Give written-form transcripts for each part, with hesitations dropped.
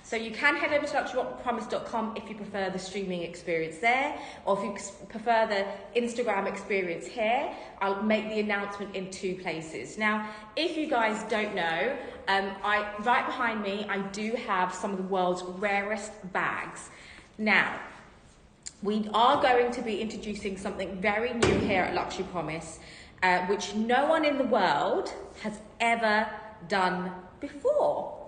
So you can head over to luxurypromise.com if you prefer the streaming experience there, or if you prefer the Instagram experience here. I'll make the announcement in 2 places. Now, if you guys don't know, right behind me, I do have some of the world's rarest bags. Now, we are going to be introducing something very new here at Luxury Promise, which no one in the world has ever done before.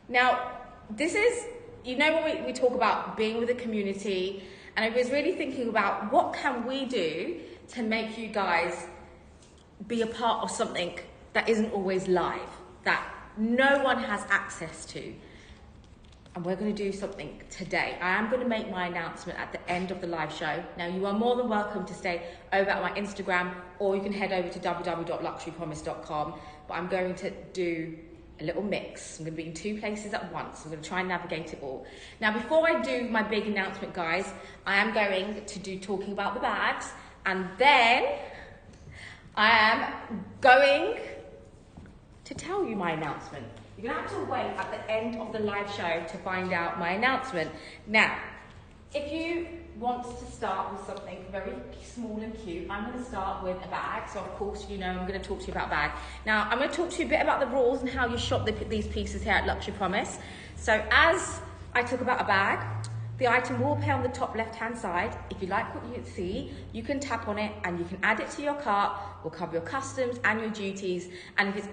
Now, this is, you know, when we talk about being with the community, and I was really thinking about what can we do to make you guys be a part of something that isn't always live, that no one has access to. And we're going to do something today. I am going to make my announcement at the end of the live show. Now, you are more than welcome to stay over at my Instagram, or you can head over to www.luxurypromise.com. But I'm going to do a little mix. I'm going to be in 2 places at once. I'm going to try and navigate it all. Now, before I do my big announcement, guys, I am going to do talking about the bags, and then I am going to tell you my announcement. You're going to have to wait at the end of the live show to find out my announcement. Now, if you want to start with something very small and cute, I'm going to start with a bag. So, of course, you know I'm going to talk to you about bag. Now, I'm going to talk to you a bit about the rules and how you shop these pieces here at Luxury Promise. So, as I talk about a bag, the item will appear on the top left-hand side. If you like what you see, you can tap on it and you can add it to your cart. We'll cover your customs and your duties. And if it's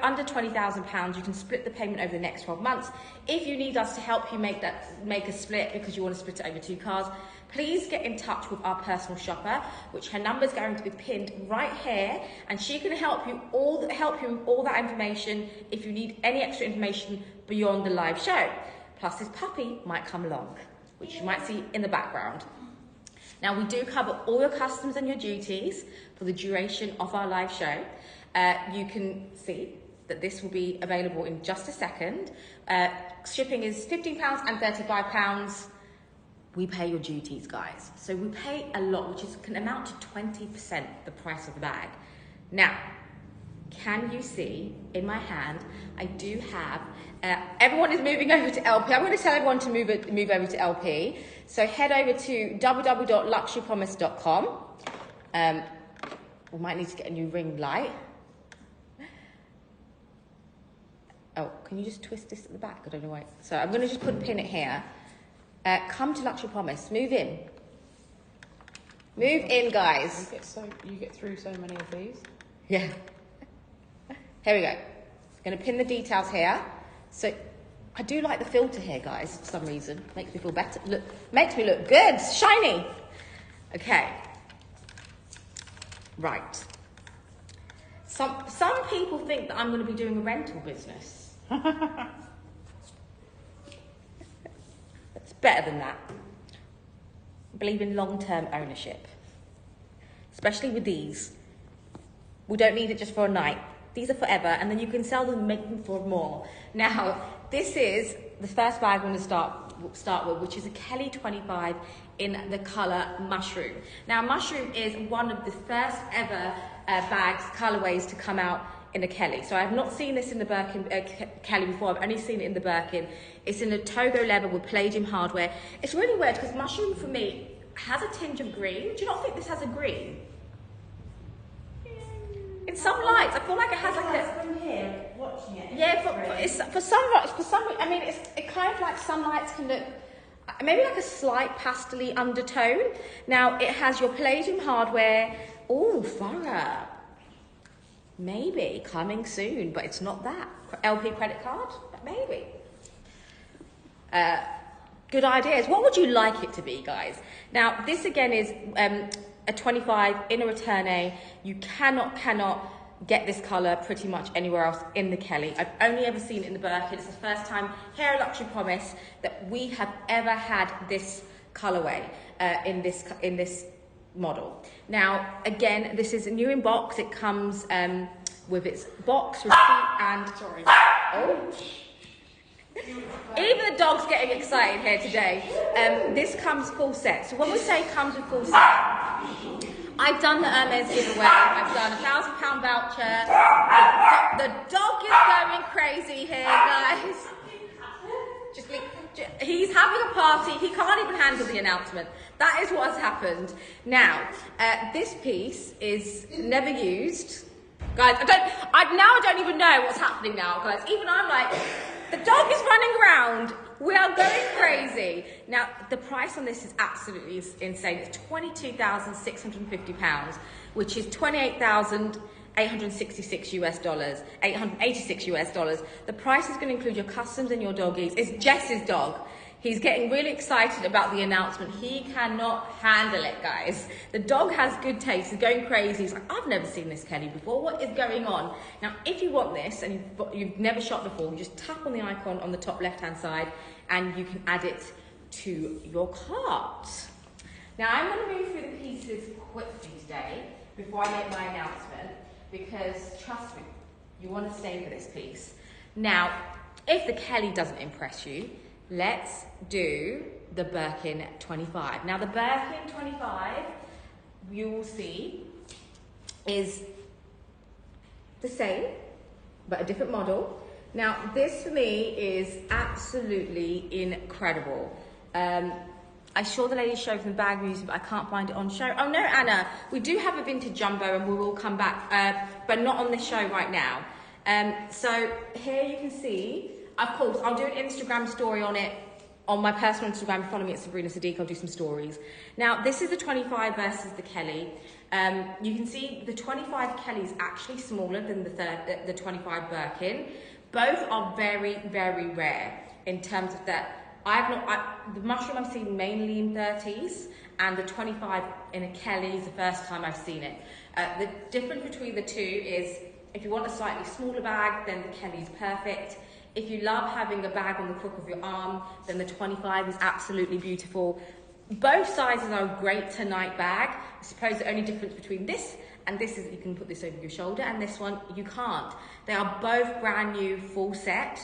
under £20,000, you can split the payment over the next 12 months. If you need us to help you make a split because you want to split it over 2 cars, please get in touch with our personal shopper, which her number is going to be pinned right here, and she can help you with all that information if you need any extra information beyond the live show. Plus, this puppy might come along, which you might see in the background. Now, we do cover all your customs and your duties for the duration of our live show. You can see that this will be available in just a second. Shipping is £15 and £35. We pay your duties, guys. So we pay a lot, which can amount to 20% the price of the bag. Now, can you see in my hand, I do have, everyone is moving over to LP. I'm going to tell everyone to move over to LP. So head over to www.luxurypromise.com. We might need to get a new ring light. Oh, can you just twist this at the back? I don't know why. So I'm going to just put a pin it here. Come to Luxury Promise. Move in. Move in, guys. You get through so many of these. Yeah. Here we go. I'm going to pin the details here. So I do like the filter here, guys, for some reason. Makes me feel better. Makes me look good. Shiny. Okay. Right. Some people think that I'm going to be doing a rental business. It's better than that. I believe in long-term ownership. Especially with these. We don't need it just for a night. These are forever, and then you can sell them and make them for more. Now, this is the first bag I'm going to start with, which is a Kelly 25 in the colour Mushroom. Now, Mushroom is one of the first ever bags, colourways to come out in a Kelly. So I have not seen this in the Birkin Kelly before. I've only seen it in the Birkin. It's in a Togo leather with palladium hardware. It's really weird because Mushroom, for me, has a tinge of green. Do you not think this has a green? In some lights, I feel like it has like a. From here, watching it. Yeah, for some, I mean, it kind of like some lights can look maybe like a slight pastel-y undertone. Now it has your palladium hardware. Oh, thorough. Maybe coming soon, but it's not that. LP credit card, but maybe. Good ideas. What would you like it to be, guys? Now this again is a 25 in a return. You cannot get this colour pretty much anywhere else in the Kelly. I've only ever seen it in the Birkin. It's the first time here at Luxury Promise that we have ever had this colourway in this model. Now, again, this is new in box. It comes with its box, receipt, and sorry. Oh. Even the dog's getting excited here today. This comes full set. So when we say comes with full set, I've done the Hermès giveaway. I've done a £1,000 voucher. The dog is going crazy here, guys. He's having a party. He can't even handle the announcement. That is what has happened. Now, this piece is never used. Guys, I don't even know what's happening now, guys. Even I'm like, the dog is running around. We are going crazy. Now, the price on this is absolutely insane. It's £22,650, which is $28,866 US, $886 US. The price is going to include your customs and your doggies. It's Jess's dog. He's getting really excited about the announcement. He cannot handle it, guys. The dog has good taste. He's going crazy. He's like, I've never seen this Kelly before. What is going on? Now, if you want this and you've never shopped before, you just tap on the icon on the top left-hand side and you can add it to your cart. Now, I'm going to move through the pieces quickly today before I make my announcement because, trust me, you want to stay for this piece. Now, if the Kelly doesn't impress you, let's do the Birkin 25. Now the Birkin 25, you will see, is the same, but a different model. Now this for me is absolutely incredible. I saw the lady show from the bag museum, but I can't find it on show. Oh no, Anna, we do have a vintage jumbo and we will come back, but not on this show right now. So here you can see, of course, I'll do an Instagram story on it, on my personal Instagram. Follow me at Sabrina Sadiq, I'll do some stories. Now, this is the 25 versus the Kelly. You can see the 25 Kelly is actually smaller than the 25 Birkin. Both are very, very rare in terms of that. The mushroom I've seen mainly in 30s, and the 25 in a Kelly is the first time I've seen it. The difference between the two is, if you want a slightly smaller bag, then the Kelly is perfect. If you love having a bag on the crook of your arm, then the 25 is absolutely beautiful. Both sizes are a great tonight bag. I suppose the only difference between this and this is that you can put this over your shoulder, and this one you can't. They are both brand new, full set,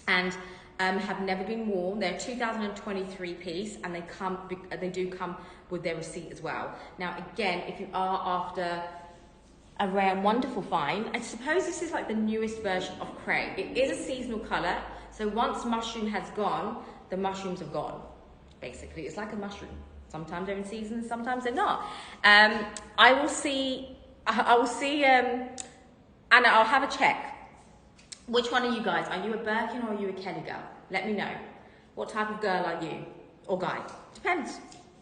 and have never been worn. They're a 2023 piece, and they do come with their receipt as well. Now, again, if you are after a rare and wonderful find, I suppose this is like the newest version of Cray. It is a seasonal colour, so once mushroom has gone, the mushrooms have gone. Basically, it's like a mushroom. Sometimes they're in season, sometimes they're not. I will see, Anna, I'll have a check. Which one are you guys? Are you a Birkin or are you a Kelly girl? Let me know. What type of girl are you? Or guy? Depends.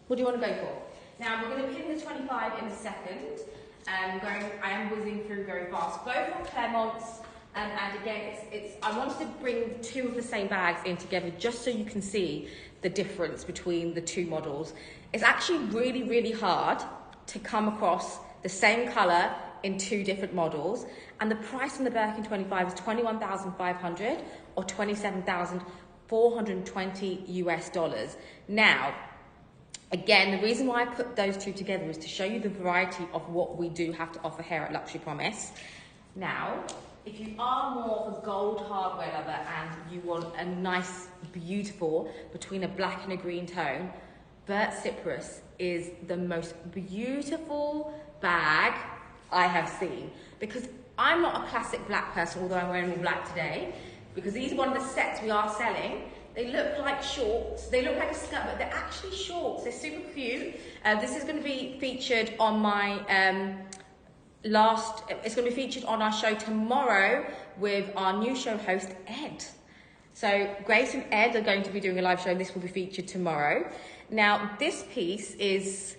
What do you want to go for? Now, we're going to pin the 25 in a second. I am whizzing through very fast. Both are Clermont's, and again, I wanted to bring two of the same bags in together just so you can see the difference between the two models. It's actually really, really hard to come across the same colour in two different models, and the price on the Birkin 25 is $21,500 or $27,420 US. Now, again, the reason why I put those two together is to show you the variety of what we do have to offer here at Luxury Promise. Now, if you are more of a gold hardware lover and you want a nice, beautiful, between a black and a green tone, Burt Cypress is the most beautiful bag I have seen. Because I'm not a classic black person, although I'm wearing all black today, because these are one of the sets we are selling. They look like shorts, they look like a skirt, but they're actually shorts. They're super cute. This is going to be featured on my it's going to be featured on our show tomorrow with our new show host, Ed. So Grace and Ed are going to be doing a live show, and this will be featured tomorrow. Now, this piece is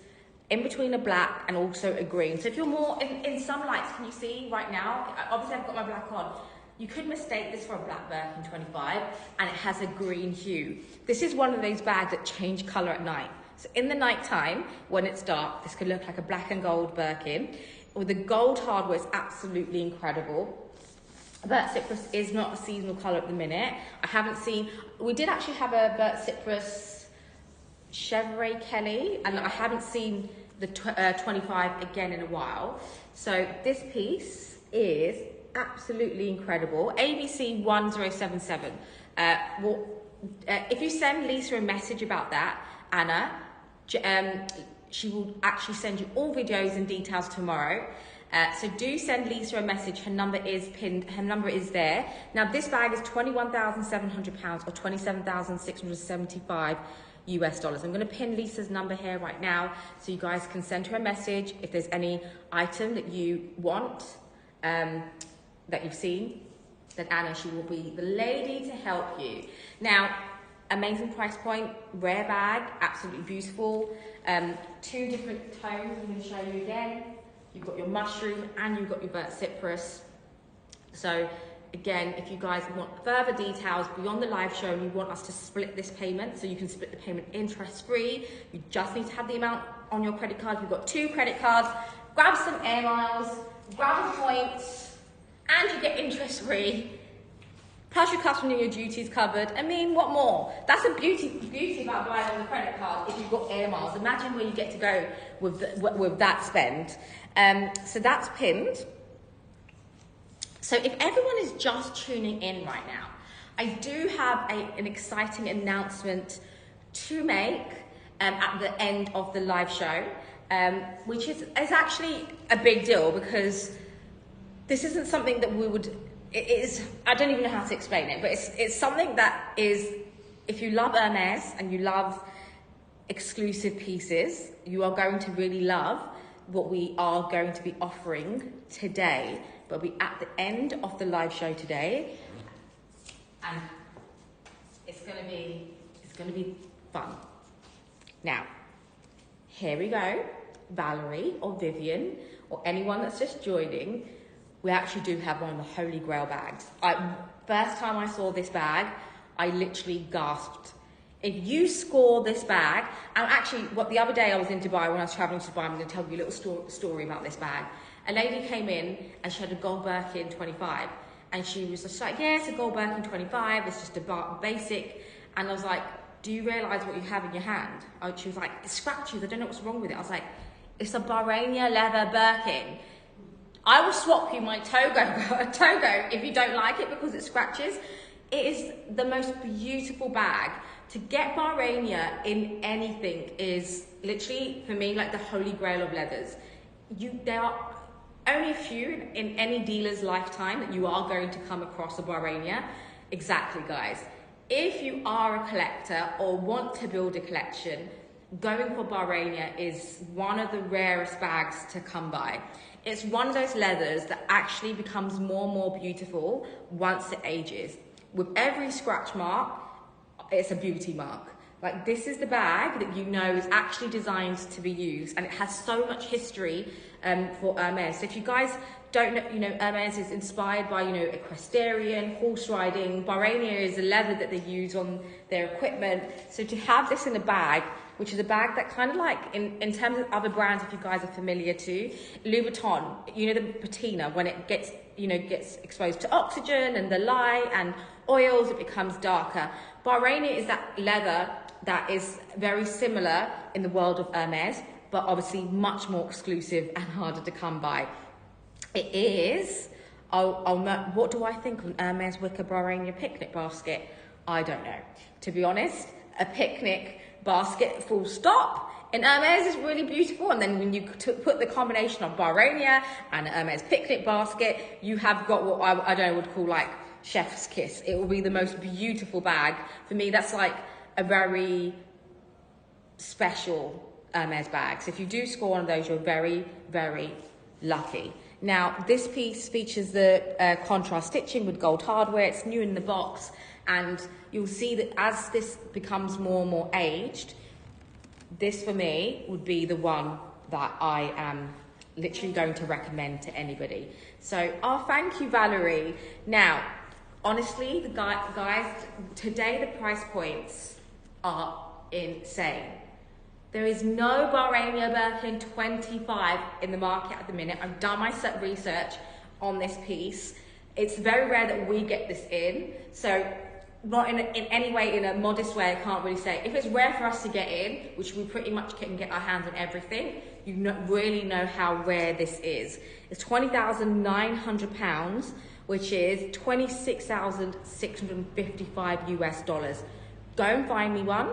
in between a black and also a green. So if you're more, in some lights, can you see right now? Obviously, I've got my black on. You could mistake this for a black Birkin 25, and it has a green hue. This is one of those bags that change colour at night. So in the night time, when it's dark, this could look like a black and gold Birkin. With the gold hardware, it's absolutely incredible. Burt Cypress is not a seasonal colour at the minute. I haven't seen, we did actually have a Burt Cypress Chevrolet Kelly, and I haven't seen the 25 again in a while. So this piece is absolutely incredible. ABC 1077. If you send Lisa a message about that, Anna, she will actually send you all videos and details tomorrow. So do send Lisa a message. Her number is pinned. Her number is there. Now this bag is £21,700 or $27,675 US dollars. I'm going to pin Lisa's number here right now so you guys can send her a message if there's any item that you want, that you've seen. Then Anna, she will be the lady to help you. Now, amazing price point, rare bag, absolutely beautiful. 2 different tones I'm going to show you again. You've got your mushroom and you've got your burnt cypress. So again, if you guys want further details beyond the live show and you want us to split this payment, so you can split the payment interest-free, you just need to have the amount on your credit card. You've got 2 credit cards, grab some air miles, grab the points, and you get interest-free. Plus your customer and your duties covered. I mean, what more? That's a beauty about buying on the credit card if you've got air miles. Imagine where you get to go with that spend. So that's pinned. So if everyone is just tuning in right now, I do have an exciting announcement to make at the end of the live show, which is actually a big deal because this isn't something that we would... It is, I don't even know how to explain it, but it's something that is, if you love Hermès and you love exclusive pieces, you are going to really love what we are going to be offering today. But we at the end of the live show today, and it's gonna be fun. Now, here we go. Valerie or Vivian or anyone that's just joining, we actually do have one of the Holy Grail bags. First time I saw this bag, I literally gasped. If you score this bag, and actually, the other day I was in Dubai, when I was traveling to Dubai, I'm going to tell you a little story about this bag. A lady came in and she had a gold Birkin 25, and she was just like, yeah, it's a gold Birkin 25, it's just a basic. And I was like, do you realise what you have in your hand? She was like, it's scratches, I don't know what's wrong with it. I was like, it's a Bahraini leather Birkin. I will swap you my Togo if you don't like it because it scratches. It is the most beautiful bag. To get Bahraini in anything is literally, for me, like the holy grail of leathers. There are only a few in any dealer's lifetime that you are going to come across a Bahraini. Exactly, guys. If you are a collector or want to build a collection, going for Bahraini is one of the rarest bags to come by. It's one of those leathers that actually becomes more and more beautiful once it ages. With every scratch mark, it's a beauty mark. Like, this is the bag that you know is actually designed to be used, and it has so much history for Hermès. So if you guys don't know, Hermès is inspired by, equestrian, horse riding. Bahraini is a leather that they use on their equipment. So to have this in a bag, which is a bag that kind of like, in terms of other brands, if you guys are familiar to, Louis Vuitton, the patina, when it gets exposed to oxygen and the light and oils, it becomes darker. Bahraini is that leather that is very similar in the world of Hermès, but obviously much more exclusive and harder to come by. It is, what do I think of an Hermès wicker Bahraini picnic basket? I don't know. To be honest, a picnic basket full stop in Hermès is really beautiful, and then when you put the combination of Bahraini and Hermès picnic basket, you have got what I don't know, would call like chef's kiss. It will be the most beautiful bag. For me, that's like a very special Hermès bag. So if you do score one of those, you're very, very lucky. Now, this piece features the contrast stitching with gold hardware. It's new in the box, and you'll see that as this becomes more and more aged, this for me would be the one that I am literally going to recommend to anybody. So, thank you, Valerie. Now, honestly, the guys, today the price points are insane. There is no Bahraini Birkin 25 in the market at the minute. I've done my research on this piece. It's very rare that we get this in. So not in any way, in a modest way, I can't really say. If it's rare for us to get in, which we pretty much can get our hands on everything, you really know how rare this is. It's £20,900, which is $26,655 US. Go and find me one.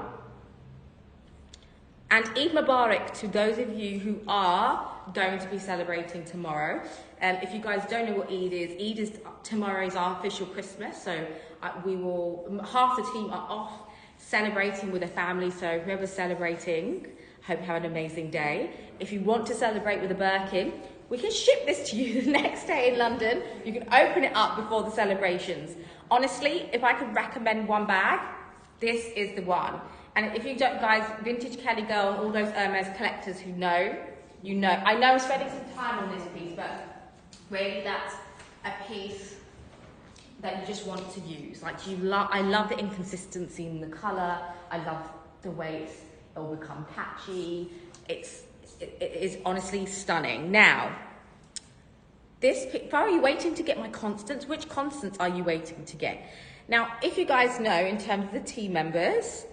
And Eid Mubarak to those of you who are going to be celebrating tomorrow. If you guys don't know what Eid is tomorrow is our official Christmas. So half the team are off celebrating with their family. So whoever's celebrating, hope you have an amazing day. If you want to celebrate with a Birkin, we can ship this to you the next day in London. You can open it up before the celebrations. Honestly, if I could recommend one bag, this is the one. And if you don't, guys, Vintage Kelly Girl and all those Hermès collectors who know, you know. I know I'm spending some time on this piece, but really that's a piece that you just want to use. Like I love the inconsistency in the colour. I love the way it'll become patchy. It is honestly stunning. Now, are you waiting to get my constants? Which constants are you waiting to get? Now, if you guys know, in terms of the team members,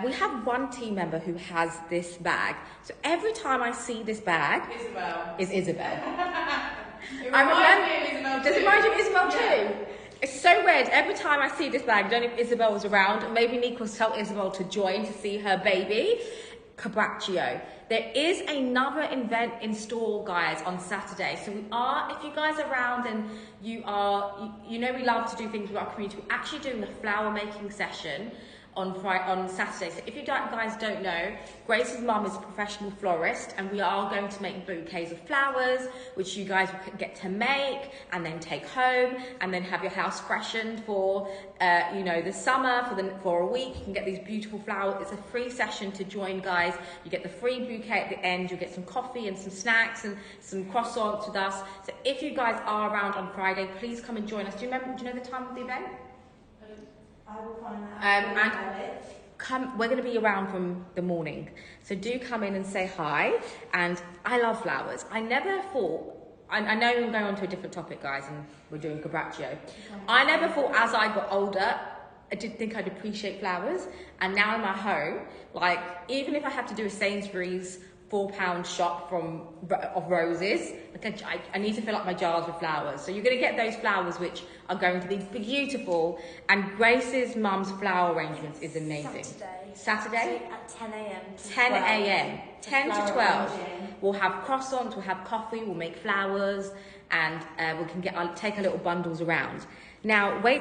we have one team member who has this bag. So every time I see this bag, is Isabel. Does it remind you of Isabel too? Yeah. It's so weird. Every time I see this bag, I don't know if Isabel was around. Maybe Nick will tell Isabel to join to see her baby, Cabraccio. There is another event in store, guys, on Saturday. So if you guys are around and you know we love to do things with our community, we're actually doing a flower making session on Saturday. So if you guys don't know, Grace's mum is a professional florist, and we are going to make bouquets of flowers, which you guys will get to make and then take home, and then have your house freshened for the summer for a week. You can get these beautiful flowers. It's a free session to join, guys. You get the free bouquet at the end. You'll get some coffee and some snacks and some croissants with us. So if you guys are around on Friday, please come and join us. Do you know the time of the event? I will find that. We're going to be around from the morning, so do come in and say hi. And I love flowers. I never thought, I know I'm going on to a different topic, guys, and we're doing Cabraccio. I never thought as I got older, I did think I'd appreciate flowers. And now in my home, like, even if I have to do a Sainsbury's £4 shop of roses, like I need to fill up my jars with flowers. So you're going to get those flowers which are going to be beautiful. And Grace's mum's flower arrangements is amazing. Saturday at 10 a.m. 10 a.m. 10 to 12. We'll have croissants, we'll have coffee, we'll make flowers, and I'll take our little bundles around. Now, I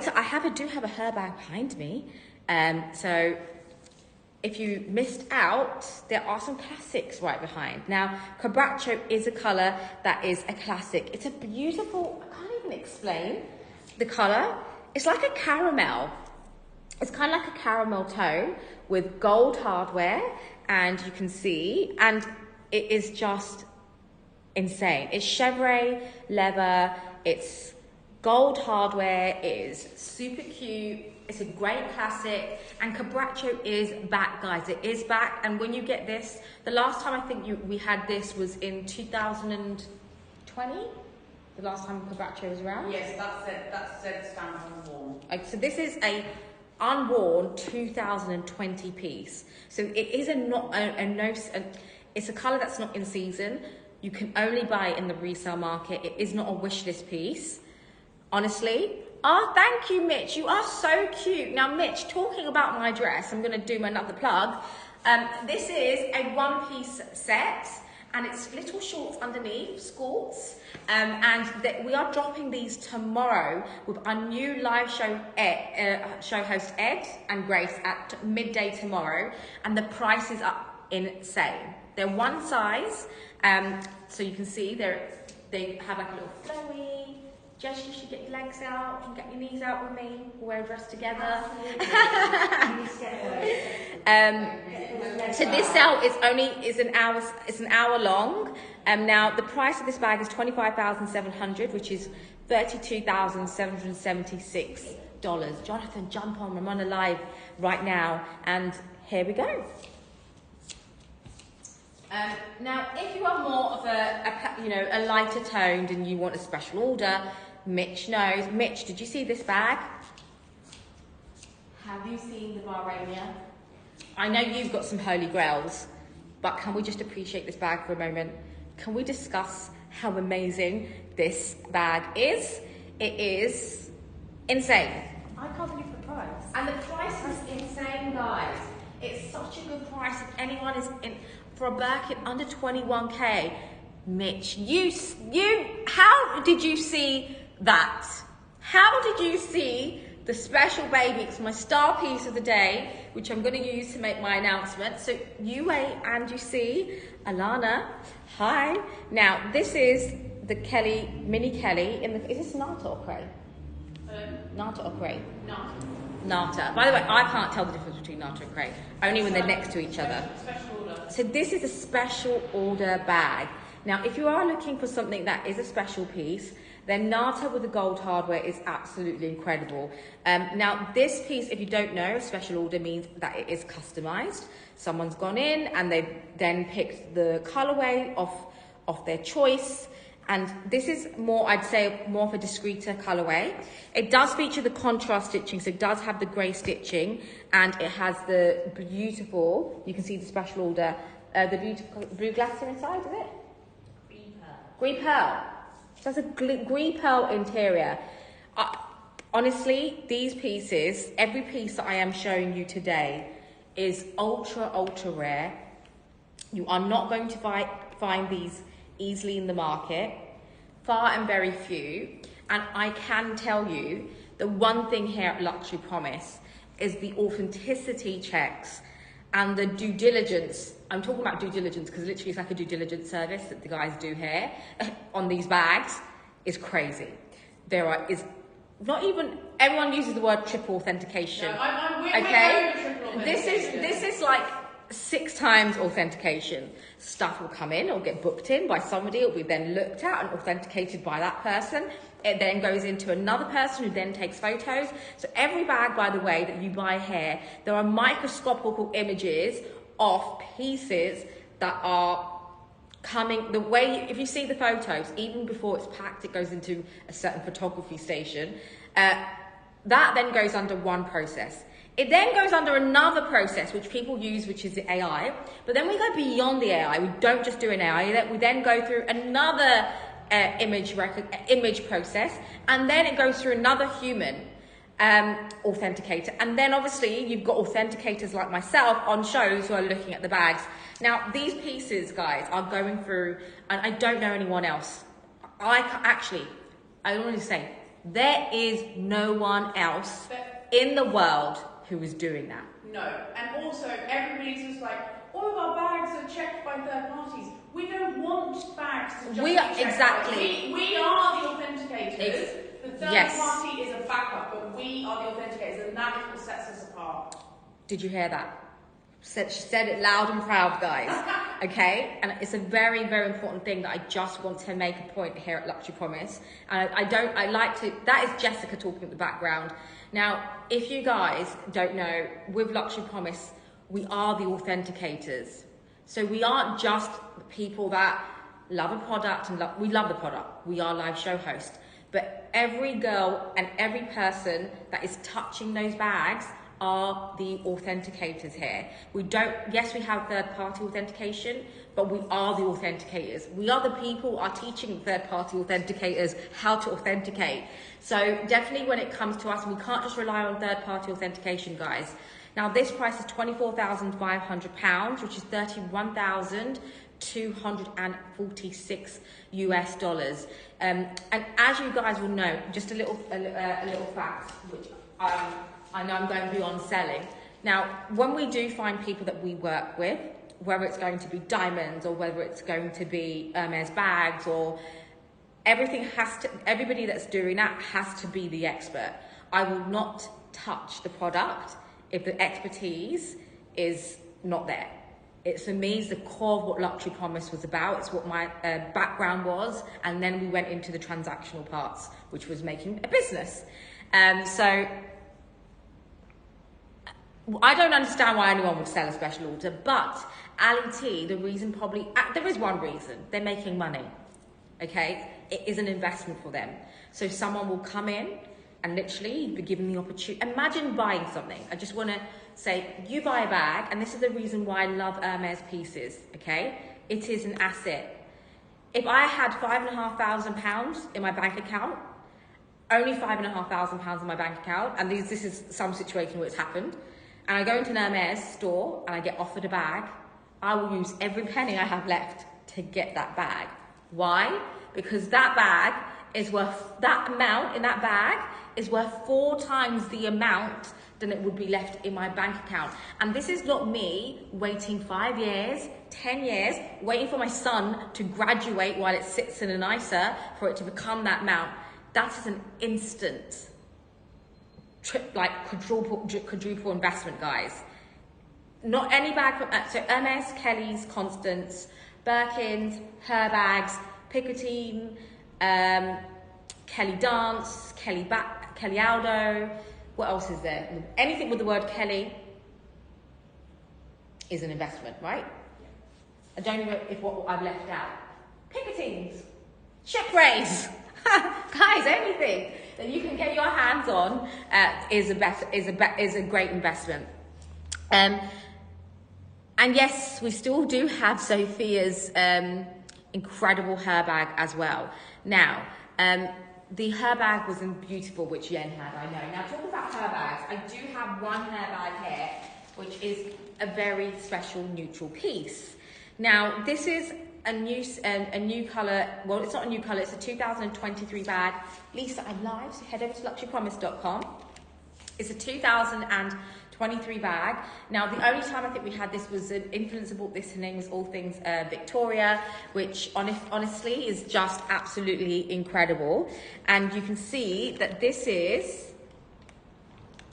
do have a her bag behind me. So if you missed out, there are some classics right behind. Now, Cabraccio is a colour that is a classic. It's a beautiful, I can't even explain the colour. It's like a caramel. It's kind of like a caramel tone with gold hardware, and you can see, and it is just insane. It's chevre leather, it's gold hardware, it is super cute. It's a great classic, and Cabraccio is back, guys. It is back, and when you get this, the last time I think we had this was in 2020. The last time Cabraccio was around. Yes, that said stamp unworn. Okay, so this is a unworn 2020 piece. So it is it's a colour that's not in season. You can only buy it in the resale market. It is not a wish list piece, honestly. Oh, thank you, Mitch. You are so cute. Now, Mitch, talking about my dress, I'm going to do another plug. This is a one-piece set, and it's little shorts underneath, skirts. We are dropping these tomorrow with our new live show host Ed and Grace at midday tomorrow, and the prices are insane. They're one size, so you can see they have like a little flowy. Jess, you should get your legs out, you can get your knees out with me, we'll wear a dress together. So this sale is an hour long. Now the price of this bag is $25,700, which is $32,776. Jonathan, jump on, I'm on a live right now, and here we go. Now, if you are more of a lighter toned and you want a special order, Mitch knows. Mitch, did you see this bag? Have you seen the Bahrainian? I know you've got some holy grails, but can we just appreciate this bag for a moment? Can we discuss how amazing this bag is? It is insane. I can't believe the price. And the price is insane, guys. It's such a good price. If anyone is in for a Birkin under 21k, Mitch, how did you see that? How did you see the special baby? It's my star piece of the day, which I'm going to use to make my announcement. So you wait and you see Alana. Hi. Now this is the Kelly, mini Kelly. Is this Nata or Cray? Nata or Cray? Nata. By the way, I can't tell the difference between Nata and Cray, only when they're next to each other. Special order. So this is a special order bag. Now, if you are looking for something that is a special piece, then Nata with the gold hardware is absolutely incredible. Now, this piece, if you don't know, special order means that it is customized. Someone's gone in and they've then picked the colorway of their choice. And this is more, I'd say, more of a discreeter colorway. It does feature the contrast stitching, so it does have the grey stitching, and it has the beautiful, you can see the special order, the beautiful blue glitter inside, is it? Green pearl. So that's a green pearl interior. Honestly, these pieces, every piece that I am showing you today is ultra, ultra rare. You are not going to find these easily in the market, far and very few. And I can tell you the one thing here at Luxury Promise is the authenticity checks and the due diligence. I'm talking about due diligence because literally it's like a due diligence service that the guys do here on these bags is crazy. Is not even, everyone uses the word triple authentication. No, we're okay? triple authentication. This is like 6 times authentication. Stuff will come in or get booked in by somebody, it will be then looked at and authenticated by that person. It then goes into another person who then takes photos. So every bag, by the way, that you buy here, there are microscopical images of pieces that are coming, the way, if you see the photos, even before it's packed, it goes into a certain photography station. That then goes under one process. It then goes under another process, which people use, which is the AI. But then we go beyond the AI. We don't just do an AI. We then go through another image process, and then it goes through another human authenticator. And then obviously you've got authenticators like myself on shows who are looking at the bags. Now, these pieces, guys, are going through, and I don't know anyone else. I want to say, there is no one else in the world who is doing that. No, and also everybody's just like, all of our bags are checked by third parties. We don't want bags to just be checked. Exactly. We are the authenticators. The third party is a backup, but we are the authenticators, and that is what sets us apart. Did you hear that? She said it loud and proud, guys. Okay, and it's a very, very important thing that I just want to make a point here at Luxury Promise. And that is Jessica talking in the background. Now, if you guys don't know, with Luxury Promise, we are the authenticators. So we aren't just people that love a product and we love the product. We are live show hosts. But every girl and every person that is touching those bags are the authenticators here. Yes, we have third-party authentication, but we are the authenticators. We are the people who are teaching third-party authenticators how to authenticate. So definitely when it comes to us, we can't just rely on third-party authentication, guys. Now this price is £24,500, which is $31,246 US. And as you guys will know, just a little fact, which I know I'm going beyond selling. Now, when we do find people that we work with, whether it's going to be diamonds or whether it's going to be Hermès bags, or everybody that's doing that has to be the expert. I will not touch the product if the expertise is not there. It's, for me, is the core of what Luxury Promise was about. It's what my background was. And then we went into the transactional parts, which was making a business. So I don't understand why anyone would sell a special order, but Ali T, the reason probably, there is one reason, they're making money, okay? It is an investment for them. So someone will come in and literally be given the opportunity. Imagine buying something. I just want to say, you buy a bag, and this is the reason why I love Hermès pieces, okay? It is an asset. If I had £5,500 in my bank account, only £5,500 in my bank account, and this is some situation where it's happened, and I go into an Hermès store and I get offered a bag, I will use every penny I have left to get that bag. Why? Because that bag is worth, that amount in that bag is worth 4 times the amount than it would be left in my bank account. And this is not me waiting 5 years, 10 years, waiting for my son to graduate while it sits in an ISA for it to become that amount. That is an instant quadruple investment, guys. Not any bag from, so Hermès, Kelly's, Constance, Birkins, her bags, Picotin, Kelly Dance, Kelly Aldo. What else is there? Anything with the word Kelly is an investment, right? I don't know if what I've left out. Picotines, Chiprays, guys, anything that you can get your hands on is a great investment. And yes, we still do have Sophia's incredible hair bag as well. Now, the hair bag was beautiful, which Yen had, I know. Now, talking about hair bags, I do have one hair bag here, which is a very special neutral piece. Now, this is a new colour. Well, it's not a new colour. It's a 2023 bag. Lisa, I'm live, so head over to luxurypromise.com. It's a 2023 bag. Now, the only time I think we had this was an influencer bought this. Her name is All Things Victoria, which honestly is just absolutely incredible. And you can see that this is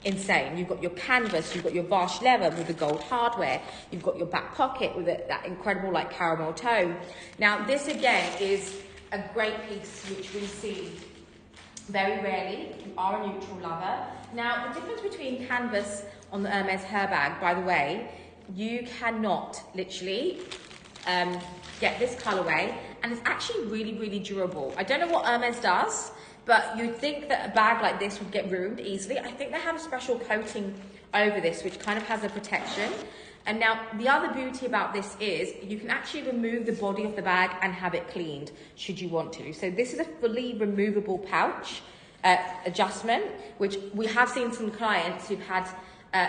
insane. You've got your canvas, you've got your varnished leather with the gold hardware, you've got your back pocket with that incredible like caramel tone. Now, this again is a great piece which we see very rarely. You are a neutral lover. Now, the difference between canvas on the Hermès hair bag, by the way, you cannot literally get this colorway, and it's actually really, really durable. I don't know what Hermès does, but you'd think that a bag like this would get ruined easily. I think they have a special coating over this, which kind of has a protection. And now, the other beauty about this is you can actually remove the body of the bag and have it cleaned, should you want to. So this is a fully removable pouch adjustment, which we have seen some clients who've had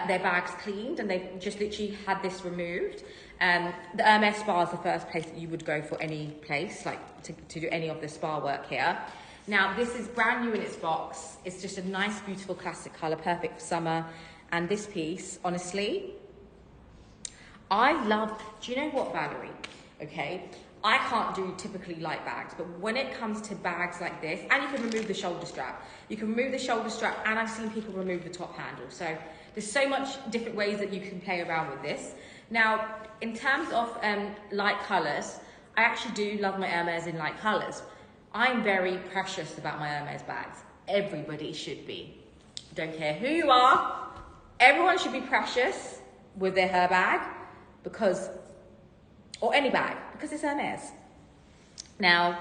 their bags cleaned and they've just literally had this removed. The Hermès spa is the first place that you would go for any place, like to do any of the spa work here. Now, this is brand new in its box. It's just a nice, beautiful classic colour, perfect for summer. And this piece, honestly, I love, do you know what, Valerie? Okay, I can't do typically light bags, but when it comes to bags like this, and you can remove the shoulder strap. You can remove the shoulder strap, and I've seen people remove the top handle. So there's so much different ways that you can play around with this. Now, in terms of light colours, I actually do love my Hermès in light colours. I'm very precious about my Hermès bags. Everybody should be. Don't care who you are. Everyone should be precious with their hair bag, because, or any bag, because it's Hermès. Now,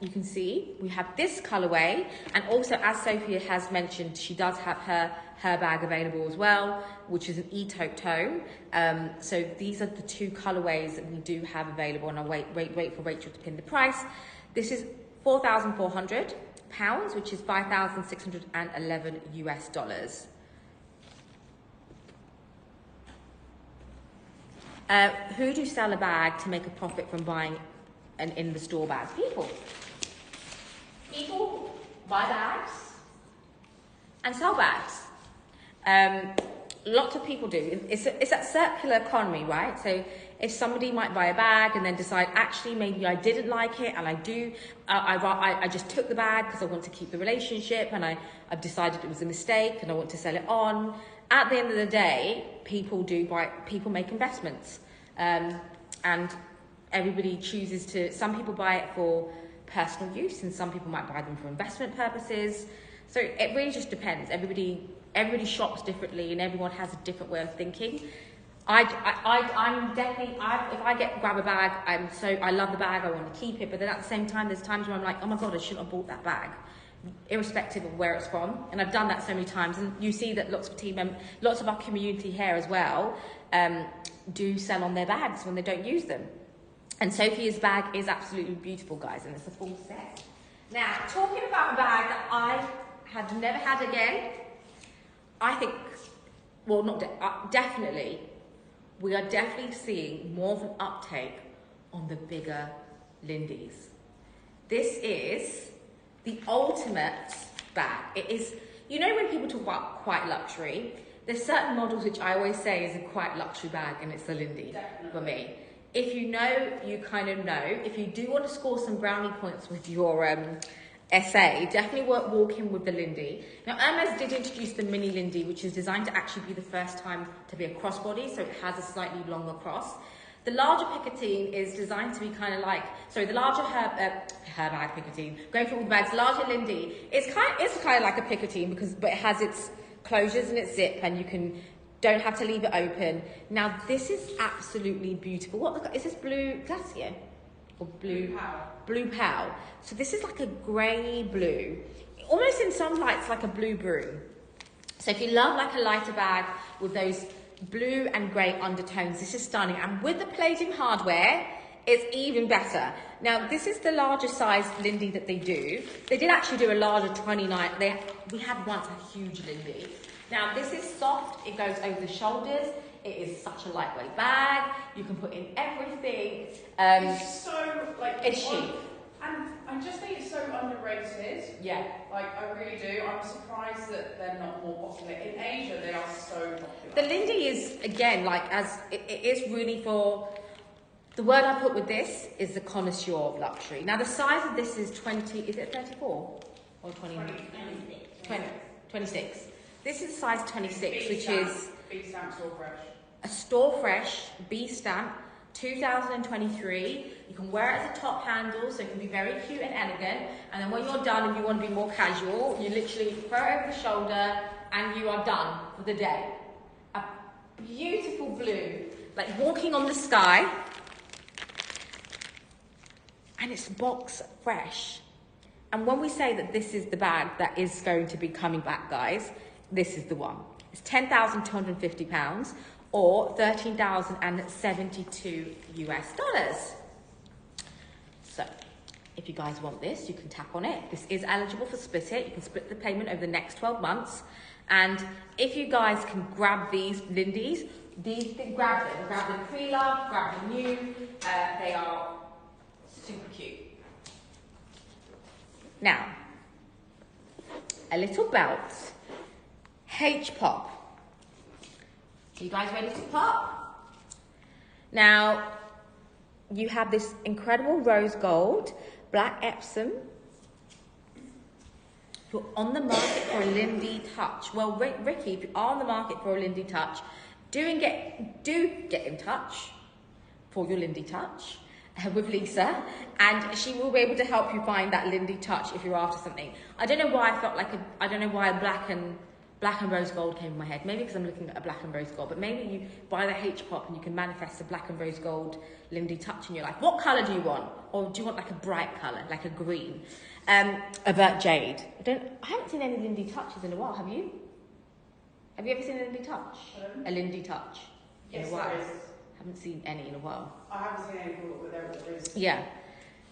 you can see we have this colorway, and also, as Sophia has mentioned, she does have her bag available as well, which is an e-taupe tone. So these are the two colorways that we do have available, and I'll wait for Rachel to pin the price. This is £4,400, which is $5,611 US. Who do sell a bag to make a profit from buying an in the store bag? People. People buy bags and sell bags. Lots of people do. It's that circular economy, right? So if somebody might buy a bag and then decide, actually, maybe I didn't like it, and I just took the bag because I want to keep the relationship, and I've decided it was a mistake and I want to sell it on. At the end of the day, people make investments, and everybody chooses to. Some people buy it for personal use, and some people might buy them for investment purposes. So it really just depends. Everybody shops differently, and everyone has a different way of thinking. I'm definitely, if I grab a bag, I love the bag, I want to keep it, but then at the same time, there's times where I'm like, oh my God, I shouldn't have bought that bag, irrespective of where it's from. And I've done that so many times, and you see that lots of our community here as well do sell on their bags when they don't use them. And Sophia's bag is absolutely beautiful, guys, and it's a full set. Now, talking about a bag that I have never had again, I think well, not definitely, we are definitely seeing more of an uptake on the bigger Lindy's. This is the ultimate bag. It is, you know, when people talk about quite luxury, there's certain models which I always say is a quite luxury bag, and it's the Lindy for me. If you know, you kind of know. If you do want to score some brownie points with your essay, definitely walk in with the Lindy. Now, Hermès did introduce the mini Lindy, which is designed to actually be the first time to be a crossbody, so it has a slightly longer cross. The larger Picotin is designed to be kind of like, sorry, the larger her bag Picotin, going for all the bags, larger Lindy, it's kind of like a Picotin but it has its closures and its zip, and you don't have to leave it open. Now, this is absolutely beautiful. What is this, blue glacier? Or blue pow. So this is like a grey blue, almost in some lights like a blue broom. So if you love like a lighter bag with those blue and grey undertones, this is stunning. And with the palladium hardware, it's even better. Now, this is the larger size Lindy that they do. They did actually do a larger 29. We had once a huge Lindy. Now, this is soft. It goes over the shoulders. It is such a lightweight bag. You can put in everything. It's so, like... It's chic. And I just think it's so underrated. Yeah. Like, I really do. I'm surprised that they're not more popular. In Asia, they are so popular. The Lindy is, again, like, it is really for... The word I put with this is the connoisseur of luxury. Now, the size of this is 20... Is it 34? Or 26. This is size 26, which is... B stamp store fresh. A store fresh B stamp, 2023. You can wear it as a top handle, so it can be very cute and elegant. And then when you're done and you want to be more casual, you literally throw it over the shoulder and you are done for the day. A beautiful blue, like walking on the sky. And it's box fresh. And when we say that this is the bag that is going to be coming back, guys, this is the one. It's £10,250 or $13,072 US. So, if you guys want this, you can tap on it. This is eligible for split it. You can split the payment over the next 12 months. And if you guys can grab these Lindy's, grab them. Grab the pre-loved, grab the new. They are super cute. Now, a little belt. H-pop. Are you guys ready to pop? Now, you have this incredible rose gold, black Epsom. If you're on the market for a Lindy touch, well, Ricky, if you are on the market for a Lindy touch, do get in touch for your Lindy touch with Lisa, and she will be able to help you find that Lindy touch if you're after something. I don't know why I don't know why black and rose gold came in my head. Maybe because I'm looking at a black and rose gold, but maybe you buy the H-pop and you can manifest a black and rose gold Lindy touch in your life. What colour do you want? Or do you want like a bright colour, like a green? About jade. I haven't seen any Lindy touches in a while, have you? Have you ever seen a Lindy touch? A Lindy touch in a while? There is. Haven't seen any in a while. I haven't seen any, but there is. Yeah.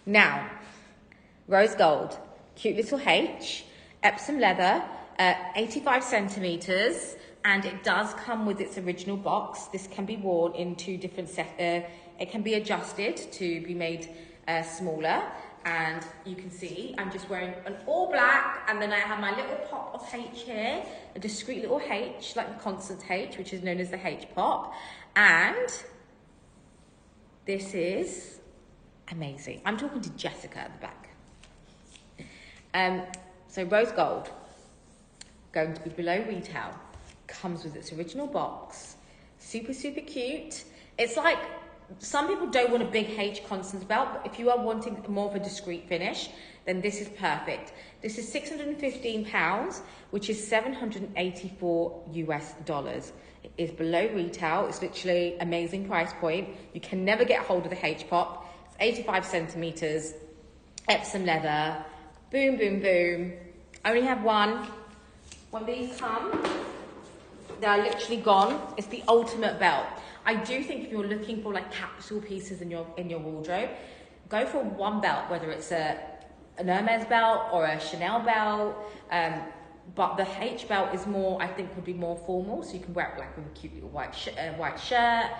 Now, rose gold, cute little H, Epsom leather, 85 centimeters, and it does come with its original box. This can be worn in two different it can be adjusted to be made smaller, and you can see I'm just wearing an all black, and then I have my little pop of H here, a discreet little H, like the constant H, which is known as the H pop, and this is amazing. I'm talking to Jessica at the back. So rose gold, going to be below retail, comes with its original box, super, super cute. It's like, some people don't want a big H constant belt, but if you are wanting more of a discreet finish, then this is perfect. This is £615, which is $784 US. It is below retail. It's literally amazing price point. You can never get hold of the H-pop. It's 85 centimeters, Epsom leather, boom, boom, boom. I only have one. When these come, they're literally gone. It's the ultimate belt. I do think if you're looking for like capsule pieces in your wardrobe, go for one belt, whether it's an Hermès belt or a Chanel belt. but the H belt is more, I think, would be more formal, so you can wear it like with a cute little white shirt,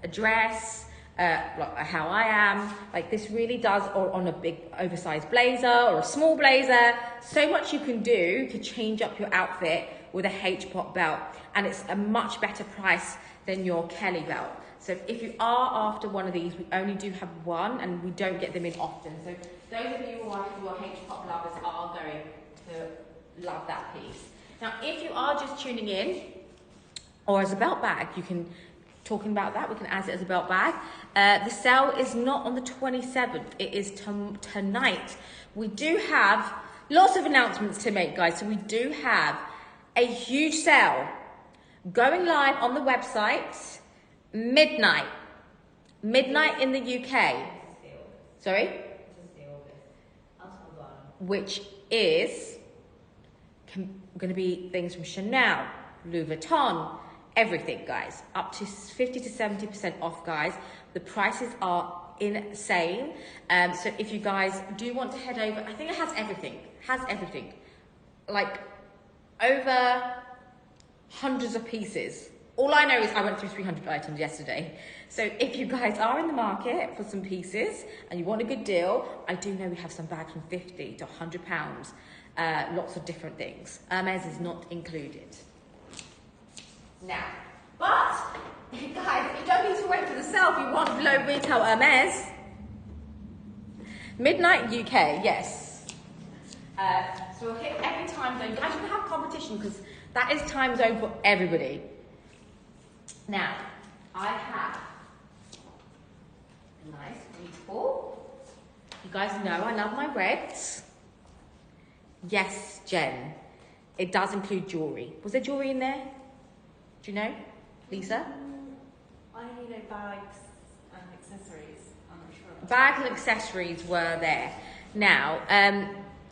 a dress, like how I am. Like this really does, or on a big oversized blazer or a small blazer. So much you can do to change up your outfit with a H-pop belt, and it's a much better price than your Kelly belt. So if you are after one of these, we only do have one, and we don't get them in often. So those of you who are H-pop lovers are going to love that piece. Now, if you are just tuning in, or as a belt bag, you can, talking about that, we can add it as a belt bag. The sale is not on the 27th, it is tonight. We do have lots of announcements to make, guys. So we do have a huge sale going live on the website midnight in the UK. Sorry? Which is going to be things from Chanel, Louis Vuitton, everything, guys. Up to 50 to 70% off, guys. The prices are insane. So if you guys do want to head over, I think it has everything. Like over hundreds of pieces. All I know is I went through 300 items yesterday. So if you guys are in the market for some pieces and you want a good deal, I do know we have some bags from 50 to 100 pounds. Lots of different things. Hermès is not included. Now, but guys, you don't need to wait for the sale if you want low retail Hermès. Midnight UK, yes. So we'll hit every time zone. Guys, you can have competition because that is time zone for everybody. Now, I have a nice, beautiful. You guys know I love my reds. Yes, Jen. It does include jewellery. Was there jewellery in there? Do you know, Lisa? I only know bags and accessories. I'm not sure. Bags and accessories were there. Now,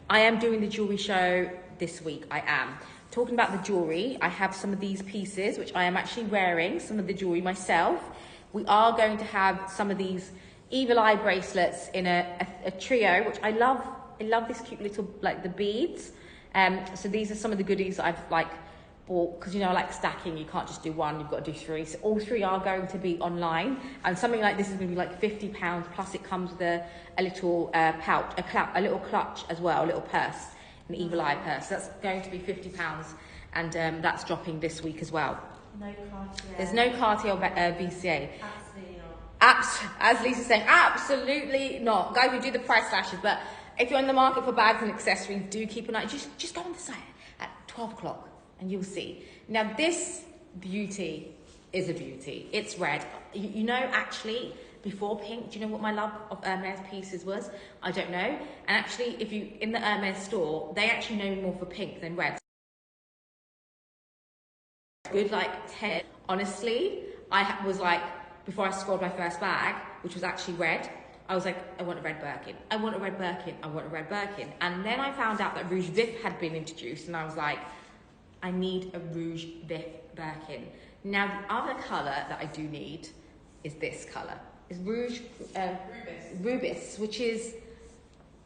I am doing the jewellery show this week. I am. Talking about the jewellery, I have some of these pieces, which I am actually wearing, some of the jewellery myself. We are going to have some of these evil eye bracelets in a trio, which I love. I love this cute little, like the beads. So these are some of the goodies that I've like bought, because you know, like stacking, you can't just do one, you've got to do three. So all three are going to be online, and something like this is going to be like £50, plus it comes with a little pouch, a little clutch as well, a little purse, an evil eye purse. That's going to be £50, and that's dropping this week as well. No Cartier. There's no Cartier or VCA. Absolutely not. As Lisa's saying, absolutely not. Guys, we do the price slashes, but if you're in the market for bags and accessories, do keep an eye. Just go on the site at 12 o'clock and you'll see. Now this beauty is a beauty. It's red. You know, actually, before pink, do you know what my love of Hermès pieces was? I don't know. And actually, if you, in the Hermès store, they actually know me more for pink than red. Good, like 10. Honestly, I was like, before I scored my first bag, which was actually red, I was like, I want a red Birkin. I want a red Birkin. I want a red Birkin. And then I found out that Rouge Vif had been introduced, and I was like, I need a Rouge Vif Birkin. Now, the other colour that I do need is this colour. It's Rubis, which is,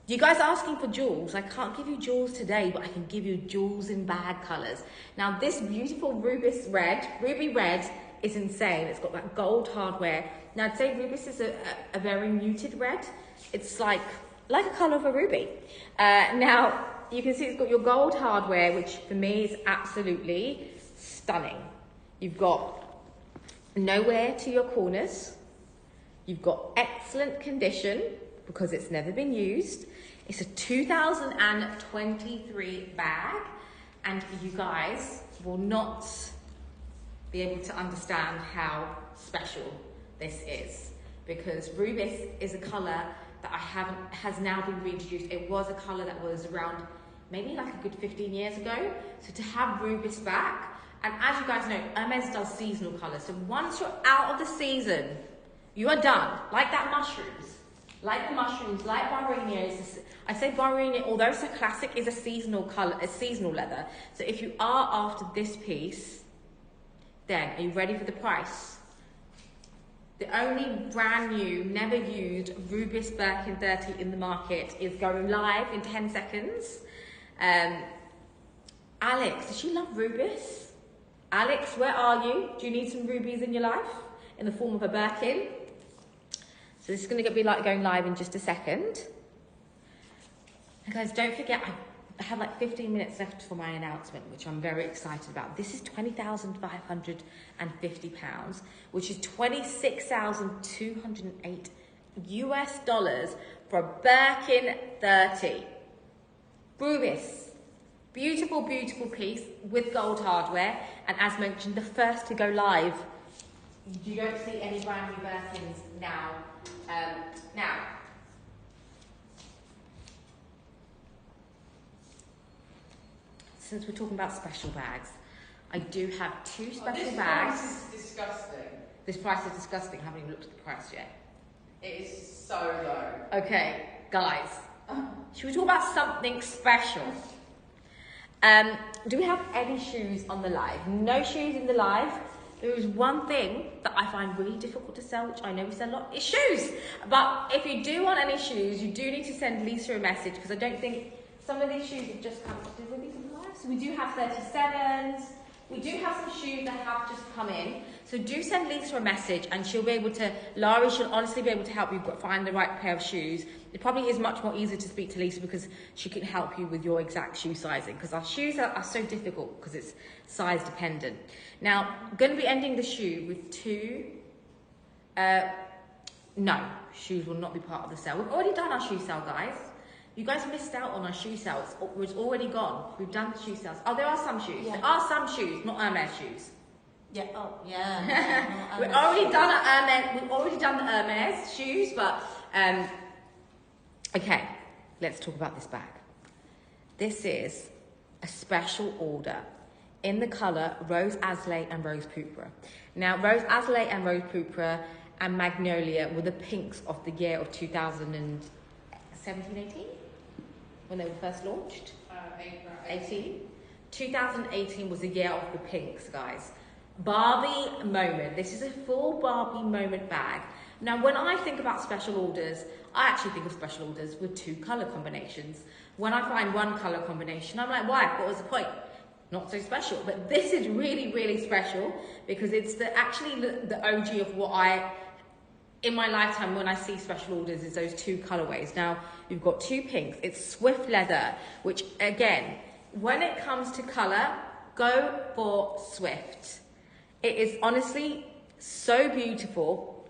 you guys are asking for jewels. I can't give you jewels today, but I can give you jewels in bag colours. Now, this beautiful Rubis red, ruby red, is insane. It's got that gold hardware. Now, I'd say Rubis is a very muted red. It's like a colour of a ruby. Now, you can see it's got your gold hardware, which for me is absolutely stunning. You've got nowhere to your corners. You've got excellent condition because it's never been used. It's a 2023 bag, and you guys will not be able to understand how special this is, because Rubis is a colour that has now been reintroduced. It was a colour that was around maybe like a good 15 years ago. So to have Rubis back, and as you guys know, Hermès does seasonal colours. So once you're out of the season, you are done. Like that mushrooms, like the mushrooms, like Bahraini. I say Bahraini, although it's a classic, is a seasonal colour, a seasonal leather. So if you are after this piece, then are you ready for the price? The only brand new, never used Rubis Birkin 30 in the market is going live in 10 seconds. Alex, does she love rubies? Alex, where are you? Do you need some rubies in your life in the form of a Birkin? So this is going to be like going live in just a second. And guys, don't forget, I have like 15 minutes left for my announcement, which I'm very excited about. This is £20,550, which is 26,208 US dollars for a Birkin 30. Rubies. Beautiful, beautiful piece with gold hardware. And as mentioned, the first to go live. You don't see any brand new Birkins now. Since we're talking about special bags, I do have two special bags. This price is disgusting. This price is disgusting. I haven't even looked at the price yet. It is so low. Okay, guys. Should we talk about something special? Do we have any shoes on the live? No shoes in the live. There is one thing that I find really difficult to sell, which I know we sell a lot, is shoes. But if you do want any shoes, you do need to send Lisa a message, because I don't think some of these shoes have just come. Did we these in the live? So we do have 37s. We do have some shoes that have just come in. So do send Lisa a message, and she'll be able to, Laurie should honestly be able to help you find the right pair of shoes. It probably is much more easier to speak to Lisa, because she can help you with your exact shoe sizing, because our shoes are so difficult because it's size dependent. Now, I'm going to be ending the shoe with two. No, shoes will not be part of the sale. We've already done our shoe sale, guys. You guys missed out on our shoe sale. It's already gone. We've done the shoe sales. Oh, there are some shoes. Yeah. There are some shoes, not Hermès shoes. Yeah. Oh, yeah. We've already done the Hermès shoes, but okay. Let's talk about this bag. This is a special order in the colour Rose Azalea and Rose Purpura. Now, Rose Azalea and Rose Purpura and Magnolia were the pinks of the year of 2017-18, when they were first launched. 18. 2018 was the year of the pinks, guys. Barbie moment. This is a full Barbie moment bag. Now, when I think about special orders, I actually think of special orders with two colour combinations. When I find one colour combination, I'm like, why? What was the point? Not so special. But this is really, really special, because it's actually the OG of what in my lifetime, when I see special orders, is those two colourways. Now, you've got two pinks. It's Swift Leather, which, again, when it comes to colour, go for Swift. It is honestly so beautiful.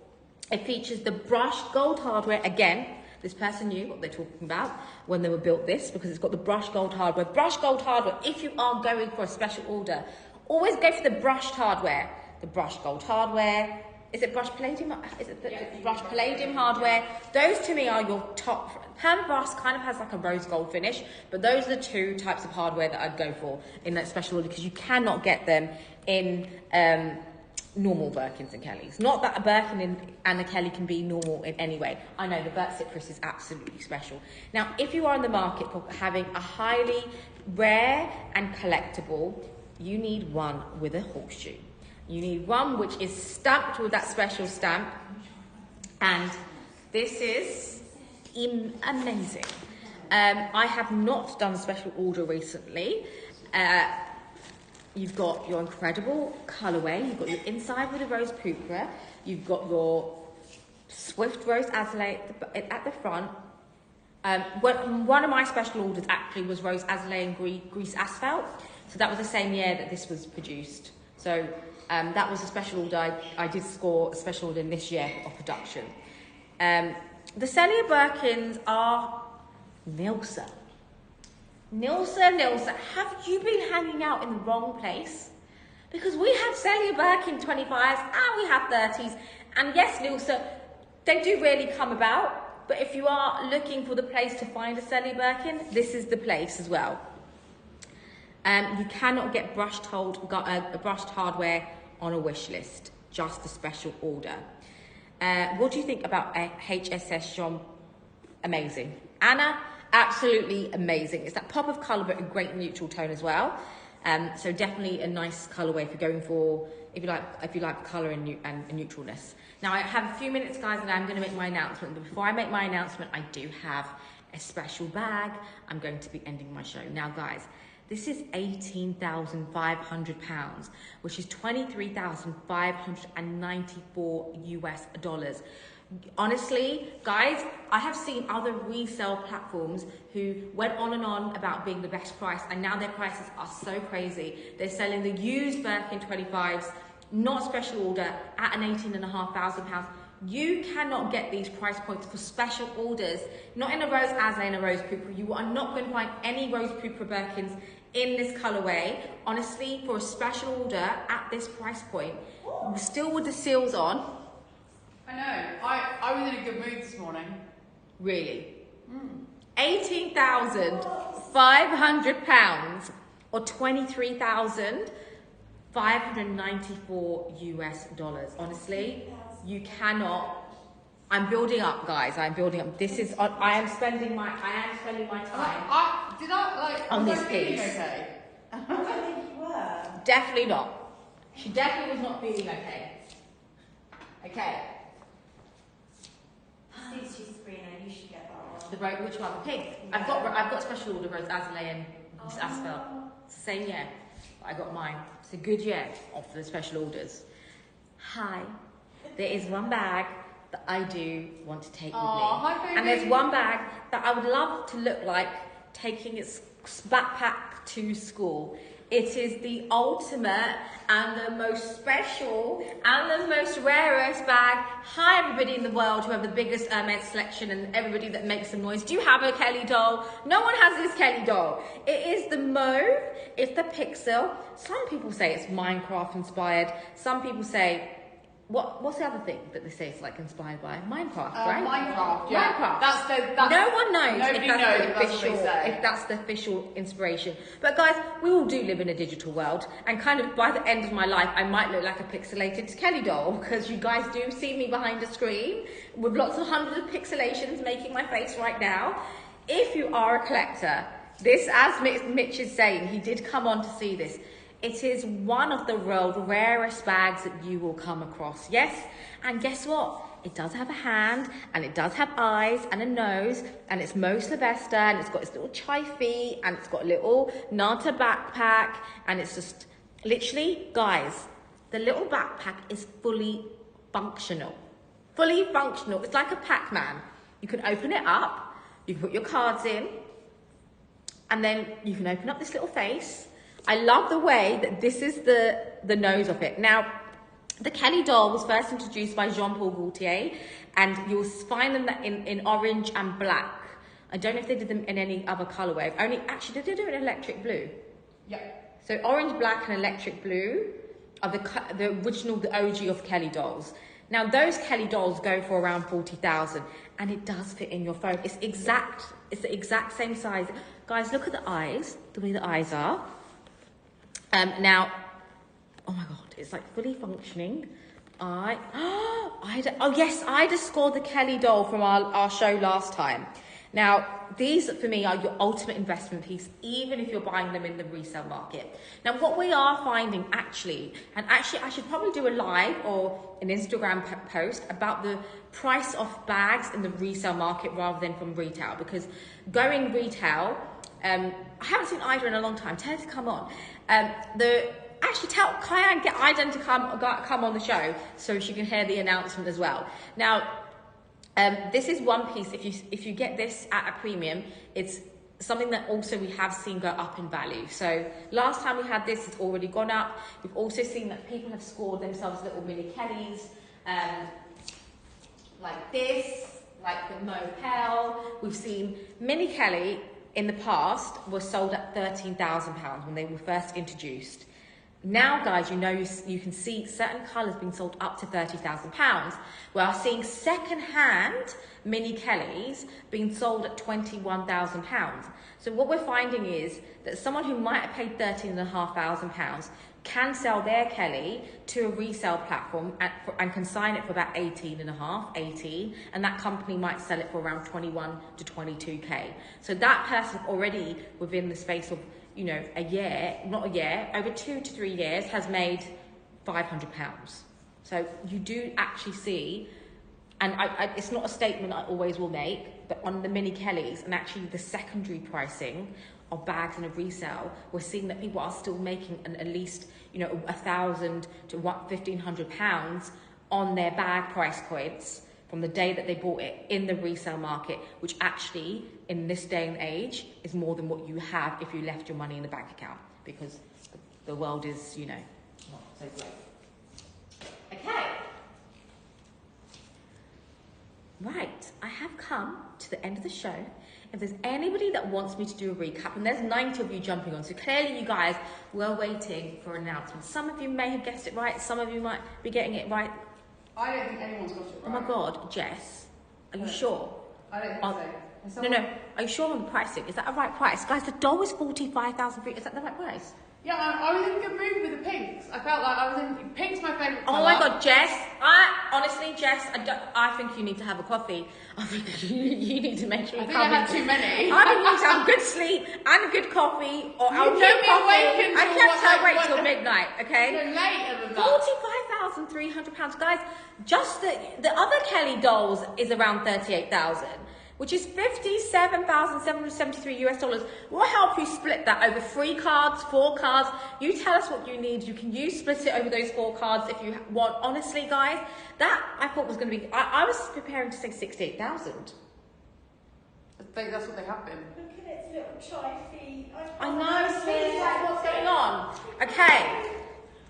It features the brushed gold hardware. Again, this person knew what they're talking about when they were built this, because it's got the brushed gold hardware. Brushed gold hardware, if you are going for a special order, always go for the brushed hardware. The brushed gold hardware. Is it brushed palladium? Is it the brushed palladium hardware? Those to me are your top. Hermès kind of has like a rose gold finish, but those are the two types of hardware that I'd go for in that special order, because you cannot get them in normal Birkins and Kellys. Not that a Birkin and a Kelly can be normal in any way. I know the Burt Cypress is absolutely special. Now, if you are in the market for having a highly rare and collectible, you need one with a horseshoe. You need one which is stamped with that special stamp. And this is amazing. I have not done a special order recently. You've got your incredible colourway. You've got your inside with a Rose Purpura. You've got your Swift Rose Azalea at the front. One of my special orders actually was Rose Azalea and Grease Asphalt. So that was the same year that this was produced. So that was a special order. I did score a special order in this year of production. The Celia Birkins are Nilsa. Nilsa, have you been hanging out in the wrong place? Because we have Celia Birkin 25s and we have 30s. And yes, Nilsa, they do really come about. But if you are looking for the place to find a Celia Birkin, this is the place as well. You cannot get brushed hardware on a wish list, just a special order. What do you think about HSS Jean? Amazing. Anna, absolutely amazing. It's that pop of colour, but a great neutral tone as well. So definitely a nice colourway if you're going for, if you like colour and neutralness. Now I have a few minutes, guys, and I'm going to make my announcement. But before I make my announcement, I do have a special bag. I'm going to be ending my show now, guys. This is £18,500, which is 23,594 US dollars. Honestly, guys, I have seen other resale platforms who went on and on about being the best price, and now their prices are so crazy. They're selling the used Birkin 25s, not special order, at an £18,500. You cannot get these price points for special orders, not in a rose as in a rose Pupa. You are not going to find any rose Pupa Birkins in this colorway. Honestly, for a special order at this price point, still with the seals on. I know. I was in a good mood this morning. Really? £18,500 or 23,594 US dollars. Honestly, you cannot. I'm building up, guys. I'm building up. This is. I am spending my time on this piece. Okay. I don't think you were. Definitely not. She definitely was not feeling okay. Okay. Since she's Sabrina, you should get that one. The rose, which one? The pink. I've got special order rose azalea and asphalt. It's the same year. I got mine. It's a good year for the special orders. Hi. There is one bag that I do want to take with me. Hi, baby. And there's one bag that I would love to look like taking its backpack to school. It is the ultimate and the most special and the most rarest bag. Hi everybody in the world who have the biggest Hermès selection and everybody that makes some noise. Do you have a Kelly doll? No one has this Kelly doll. It is the mauve, it's the pixel. Some people say it's Minecraft inspired. Some people say, what's the other thing that they say it's like inspired by? Minecraft, right? Minecraft, yeah. Minecraft. That's no one knows nobody if that's knows, the that's what official, they say. if that's the official inspiration. But guys, we all do live in a digital world, and kind of by the end of my life, I might look like a pixelated Kelly doll, because you guys do see me behind a screen with lots of hundreds of pixelations making my face right now. If you are a collector, this, as Mitch is saying, he did come on to see this. It is one of the world's rarest bags that you will come across. Yes, and guess what? It does have a hand, and it does have eyes and a nose, and it's Mo Sylvester, and it's got its little chai feet, and it's got a little Nata backpack, and it's just literally, guys, the little backpack is fully functional. Fully functional. It's like a Pac-Man. You can open it up, you can put your cards in, and then you can open up this little face. I love the way that this is the nose of it. Now, the Kelly doll was first introduced by Jean-Paul Gaultier, and you'll find them in orange and black. I don't know if they did them in any other colourway. Actually, did they do it in electric blue? Yeah. So orange, black, and electric blue are the original, the OG of Kelly dolls. Now, those Kelly dolls go for around 40,000, and it does fit in your phone. It's the exact same size. Guys, look at the eyes, the way the eyes are. Now, oh my God, it's like fully functioning. I just scored the Kelly doll from our show last time. Now, these for me are your ultimate investment piece, even if you're buying them in the resale market. Now, what we are finding actually I should probably do a live or an Instagram post about the price of bags in the resale market rather than from retail, because going retail, I haven't seen Ida in a long time. Tell her to come on. Tell Kyan, get Ida to come on the show so she can hear the announcement as well. Now, this is one piece. If you get this at a premium, it's something that also we have seen go up in value. So last time we had this, it's already gone up. We've also seen that people have scored themselves little mini Kellys, like this, like the Mopel. We've seen mini Kelly in the past was sold at £13,000 when they were first introduced. Now, guys, you can see certain colours being sold up to £30,000. We are seeing second-hand mini Kellys being sold at £21,000. So what we're finding is that someone who might have paid £13,500 can sell their Kelly to a resale platform and consign it for about 18, and that company might sell it for around 21 to 22k. So that person already within the space of over 2 to 3 years has made £500. So you do actually see, and it's not a statement I always will make, but on the mini Kellys and actually the secondary pricing of bags in a resale, we're seeing that people are still making at least, you know, £1,000 to £1,500 on their bag price points from the day that they bought it in the resale market, which actually in this day and age is more than what you have if you left your money in the bank account, because the world is, you know, not so great. Okay. Right, I have come to the end of the show. If there's anybody that wants me to do a recap, and there's 90 of you jumping on, so clearly you guys were waiting for an announcement. Some of you may have guessed it right, some of you might be getting it right. I don't think anyone's got it right. Oh my God, Jess, are you sure? I don't think so. No, are you sure on the pricing? Is that a right price? Guys, the doll is 45,000. Is that the right price? Yeah, I was in a good mood with the pinks. I felt like I was in... Pink's my favourite colour. Oh my God, Jess. Honestly, Jess, I think you need to have a coffee. I think you need to make sure you I had too many. I think you need to have good sleep and a good coffee. Or I'll keep me awake until I kept her awake till midnight, okay? No, later than that. £45,300. Guys, just the other Kelly dolls is around 38,000. Which is $57,773. We'll help you split that over 3 cards, 4 cards. You tell us what you need. You can split it over those 4 cards if you want. Honestly, guys, that I thought was going to be. I was preparing to say 68,000. I think that's what they have been. Look at its little tri-feet. I know, sis. What's going on? Okay,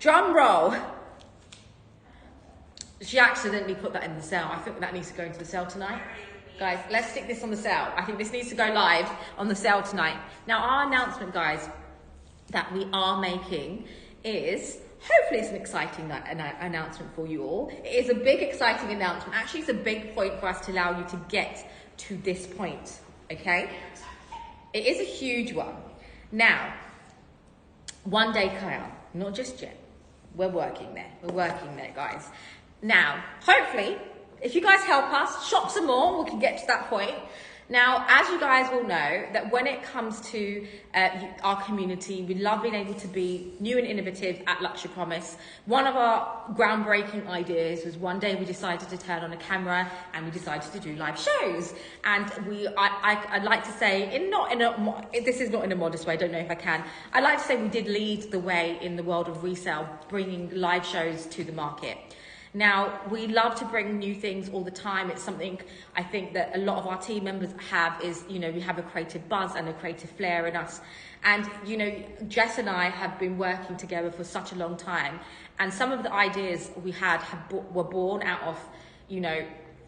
drum roll. She accidentally put that in the sale. I think that needs to go into the sale tonight. Guys, let's stick this on the sale. I think this needs to go live on the sale tonight. Now, our announcement, guys, that we are making is, hopefully it's an exciting announcement for you all. It is a big, exciting announcement. Actually, it's a big point for us to allow you to get to this point, okay? It is a huge one. Now, one day, Kyle, not just yet. We're working there. We're working there, guys. Now, hopefully, if you guys help us, shop some more, we can get to that point. Now, as you guys will know, that when it comes to our community, we love being able to be new and innovative at Luxury Promise. One of our groundbreaking ideas was one day we decided to turn on a camera and we decided to do live shows. And I'd like to say, this is not in a modest way, I don't know if I can. I'd like to say we did lead the way in the world of resale, bringing live shows to the market. Now, we love to bring new things all the time. It's something I think that a lot of our team members have is, you know, we have a creative buzz and a creative flair in us. And, you know, Jess and I have been working together for such a long time. And some of the ideas we had were born out of, you know,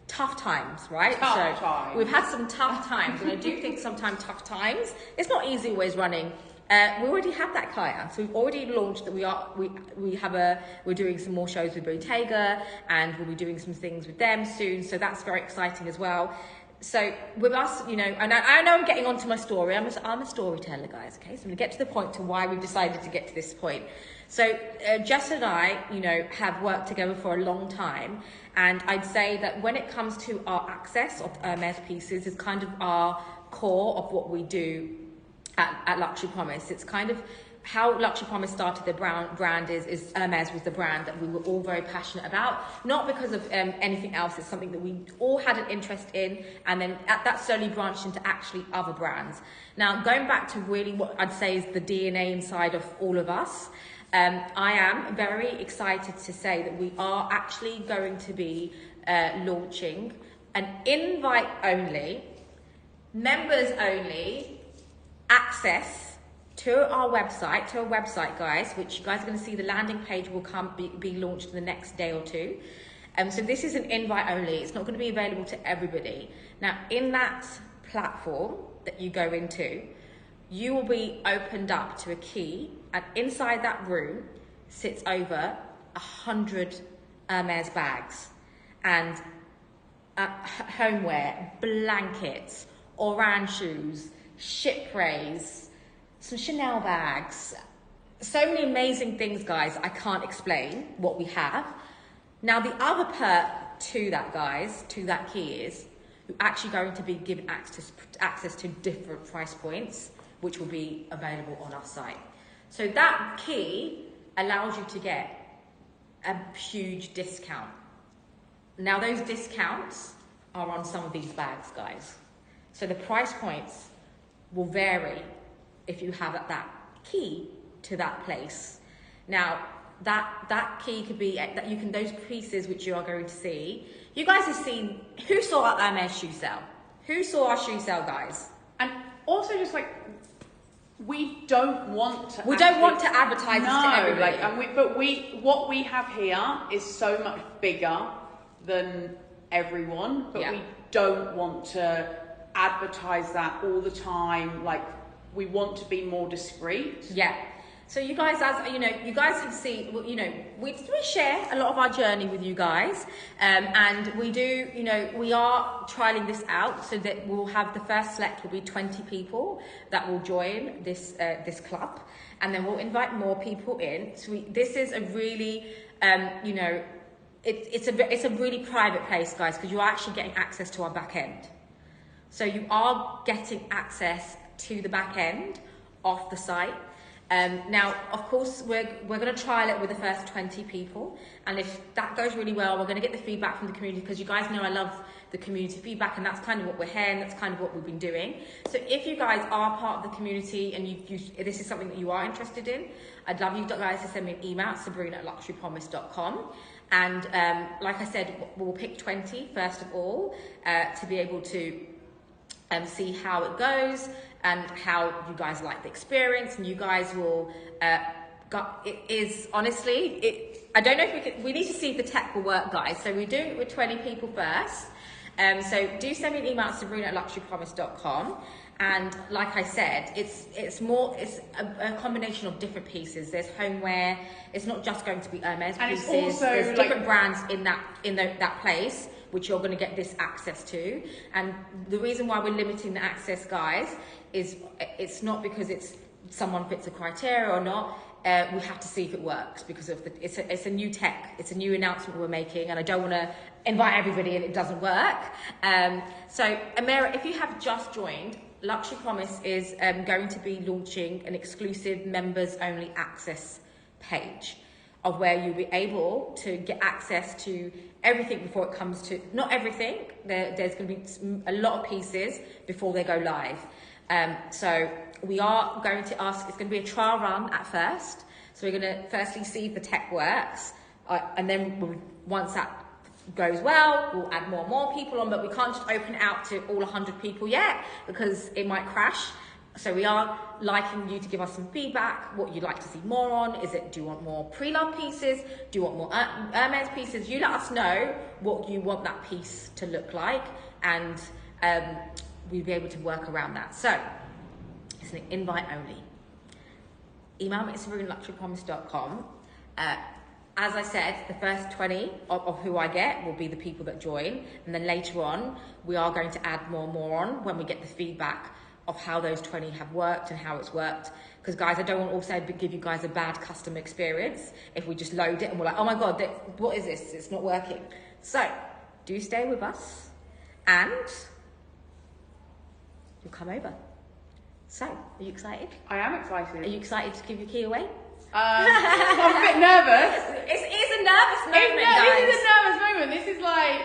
tough times, right? Tough times. We've had some tough times. And I do think sometimes tough times, it's not easy always running. We already have that Kaya, so we've already launched that we're doing some more shows with Bottega, and we'll be doing some things with them soon, so that's very exciting as well. So with us, you know, and I know I'm getting onto my story, I'm a storyteller, guys, okay, so I'm gonna get to the point to why we've decided to get to this point. So Jess and I, you know, have worked together for a long time, and I'd say that when it comes to our access of Hermès pieces is kind of our core of what we do at Luxury Promise. It's kind of how Luxury Promise started. The brand is Hermès was the brand that we were all very passionate about, not because of anything else. It's something that we all had an interest in, and then that slowly branched into actually other brands. Now, going back to really what I'd say is the DNA inside of all of us, I am very excited to say that we are actually going to be launching an invite-only, members-only access to our website, guys, which you guys are going to see the landing page will be launched in the next day or two. So this is an invite only. It's not going to be available to everybody. Now, in that platform that you go into, you will be opened up to a key, and inside that room sits over 100 Hermès bags and homeware, blankets, orange shoes, chypres, some Chanel bags, so many amazing things, guys. I can't explain what we have. Now, the other perk to that, guys, to that key is you're actually going to be given access to different price points, which will be available on our site. So that key allows you to get a huge discount. Now, those discounts are on some of these bags, guys. So the price points will vary if you have that key to that place. Now, that key could be that you can, those pieces which you are going to see. You guys have seen, who saw our Hermès shoe sale? Who saw our shoe sale, guys? And also just like, we don't want to advertise this to everybody. What we have here is so much bigger than everyone, but we don't want to advertise that all the time. Like, we want to be more discreet. Yeah. So you guys, as you know, you guys can see, you know, we share a lot of our journey with you guys, and we do, you know, we are trialing this out so that we'll have the first select will be 20 people that will join this club, and then we'll invite more people in. So this is a really, you know, it's a really private place, guys, because you're actually getting access to our back end. So you are getting access to the back end of the site. Now, of course, we're going to trial it with the first 20 people, and if that goes really well, we're going to get the feedback from the community, because you guys know I love the community feedback, and that's kind of what we're here, and that's kind of what we've been doing. So if you guys are part of the community and this is something that you are interested in, I'd love you guys to send me an email at sabrina@luxurypromise.com. And like I said, we'll pick 20 first of all to be able to see how it goes and how you guys like the experience, and you guys will it is honestly, I don't know if we need to see if the tech will work, guys, so we're doing it with 20 people first. So do send me an email at sabrina@luxurypromise.com, and like I said, it's a combination of different pieces. There's homeware, it's not just going to be Hermès and pieces, it's also there's different brands in that place which you're going to get this access to. And the reason why we're limiting the access, guys, is it's not because someone fits the criteria or not. We have to see if it works, because of it's a new tech, it's a new announcement we're making, and I don't want to invite everybody and it doesn't work. So Amira, if you have just joined, Luxury Promise is going to be launching an exclusive members only access page, of where you'll be able to get access to everything before it comes to, not everything, there's going to be a lot of pieces before they go live. So we are going to ask, it's going to be a trial run at first. So we're going to firstly see if the tech works, and then once that goes well, we'll add more and more people on, but we can't just open it out to all 100 people yet, because it might crash. So we are liking you to give us some feedback, what you'd like to see more on. Do you want more pre-love pieces? Do you want more Hermès pieces? You let us know what you want that piece to look like, and we'll be able to work around that. So it's an invite only. Email me at sabrina@luxurypromise.com. As I said, the first 20 of who I get will be the people that join, and then later on we are going to add more and more on when we get the feedback of how those 20 have worked and how it's worked. Because guys, I don't want to also give you guys a bad customer experience if we just load it and we're like, oh my God, what is this? It's not working. So do stay with us, and you'll come over. So, are you excited? I am excited. Are you excited to give your key away? I'm a bit nervous. It's a nervous moment, guys. This is a nervous moment. This is like,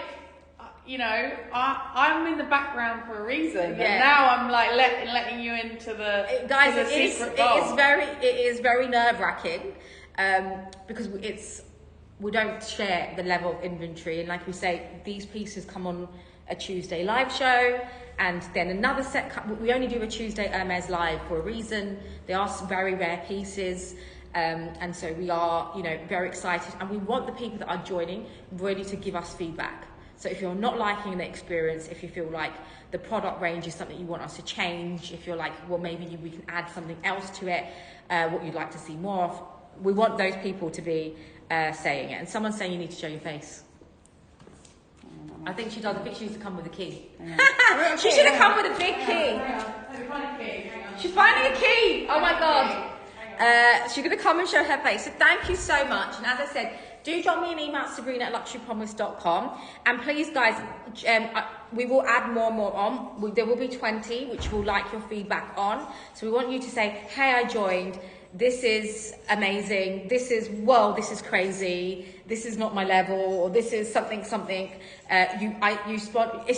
you know, I'm in the background for a reason, and now I'm like letting you into the guys. To the secret vault. It is very nerve-wracking, because we don't share the level of inventory, and like we say, these pieces come on a Tuesday live show, and then another set. We only do a Tuesday Hermès live for a reason. They are very rare pieces. And so we are, you know, very excited, and we want the people that are joining really to give us feedback. So if you're not liking the experience, if you feel like the product range is something you want us to change, if you're like, well, maybe we can add something else to it, what you'd like to see more of, we want those people to be saying it. And someone's saying you need to show your face. I think she does. I think she needs to come with a key. She should have come with a big key. She's finding a key. Oh my God. She's going to come and show her face. So thank you so much. And as I said, do drop me an email at sabrina@luxurypromise.com. And please, guys, we will add more and more on. There will be 20, which we'll like your feedback on. So we want you to say, hey, I joined. This is amazing. This is, whoa, this is crazy. This is not my level. Or this is something. It's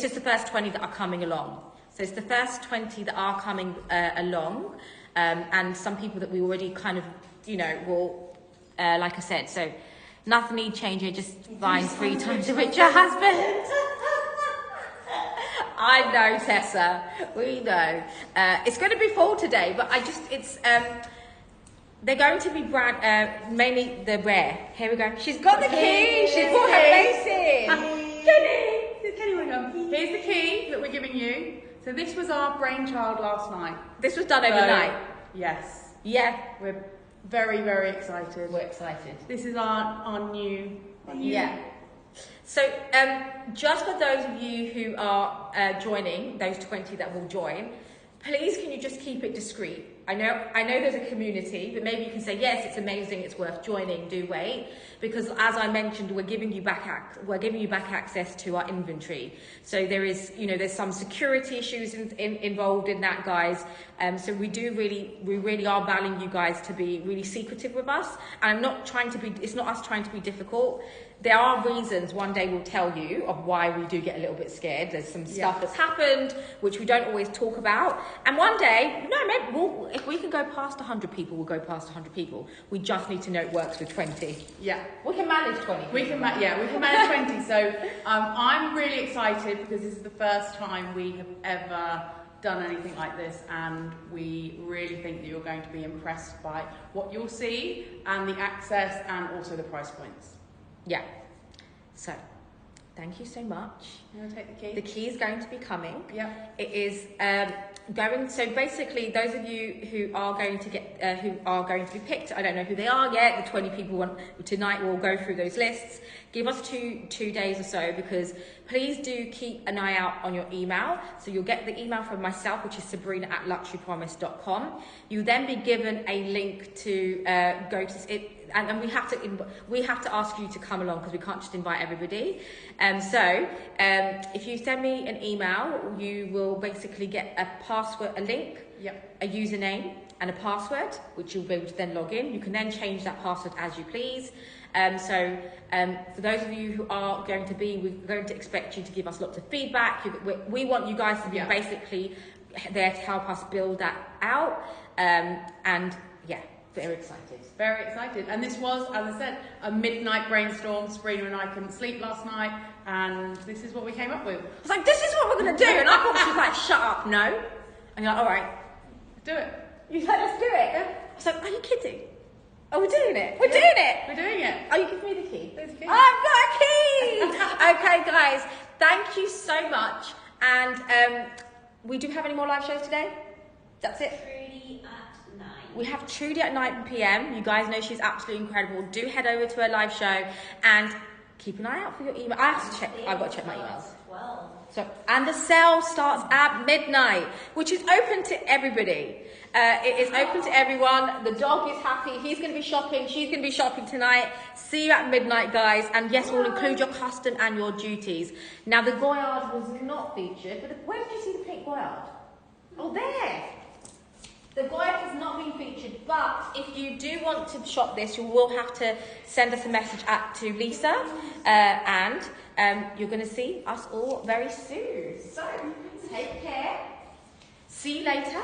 just the first 20 that are coming along. So it's the first 20 that are coming along. and some people that we already kind of, you know, will, like I said, so nothing need changing, just find 3 times a richer husband. I know, Tessa, we know. It's going to be full today, but they're going to be mainly the rare. Here we go. She's got the key. She's brought her face in. Kenny, here's the key that we're giving you. So this was our brainchild last night. This was done overnight. Yes. Yeah. We're very, very excited. We're excited. This is our new. Yeah. So just for those of you who are joining, those 20 that will join, please can you just keep it discreet? I know there's a community, but maybe you can say, yes, it's amazing, it's worth joining, do wait. Because as I mentioned, we're giving you back access to our inventory. So there is, you know, there's some security issues involved in that, guys. So we really are valuing you guys to be really secretive with us. And it's not us trying to be difficult. There are reasons, one day we'll tell you, of why we do get a little bit scared. There's some stuff that's happened, which we don't always talk about. And one day, maybe if we can go past 100 people, we'll go past 100 people. We just need to know it works with 20. Yeah. We can manage 20. We can manage 20. So I'm really excited because this is the first time we have ever done anything like this, and we really think that you're going to be impressed by what you'll see and the access and also the price points. Yeah. So, thank you so much. You want to take the key? The key is going to be coming. Yeah. It is so basically, those of you who are going to be picked, I don't know who they are yet. The 20 people tonight will go through those lists. Give us two days or so, because please do keep an eye out on your email. So you'll get the email from myself, which is sabrina@luxurypromise.com. You'll then be given a link to go to it. And we have to ask you to come along, because we can't just invite everybody. So if you send me an email, you will basically get a password, a link, a username, and a password, which you'll be able to then log in. You can then change that password as you please. For those of you who are going to be, we're going to expect you to give us lots of feedback. We want you guys to be basically there to help us build that out. Very excited. Very excited. And this was, as I said, a midnight brainstorm. Sabrina and I couldn't sleep last night, and this is what we came up with. I was like, this is what we're going to do. And I thought she was like, shut up, no. And you're like, all right. Do it. You said, let's do it. I was like, are you kidding? Oh, we're doing it. We're doing it. We're doing it. Oh, you give me the key. There's the key. I've got a key. Okay, guys. Thank you so much. And we do have any more live shows today? That's it. Trudy at 9. We have Trudy at 9 p.m. You guys know she's absolutely incredible. Do head over to her live show and keep an eye out for your email. I have to check. I've got to check my emails. 12. So, and the sale starts at midnight, which is open to everybody. It is open to everyone. The dog is happy. He's going to be shopping. She's going to be shopping tonight. See you at midnight, guys. And yes, we'll include your custom and your duties. Now, the Goyard was not featured, but where did you see the pink Goyard? Oh, there. The Goyard has not been featured, but if you do want to shop this, you will have to send us a message to Lisa, and you're going to see us all very soon. So, take care. See you later.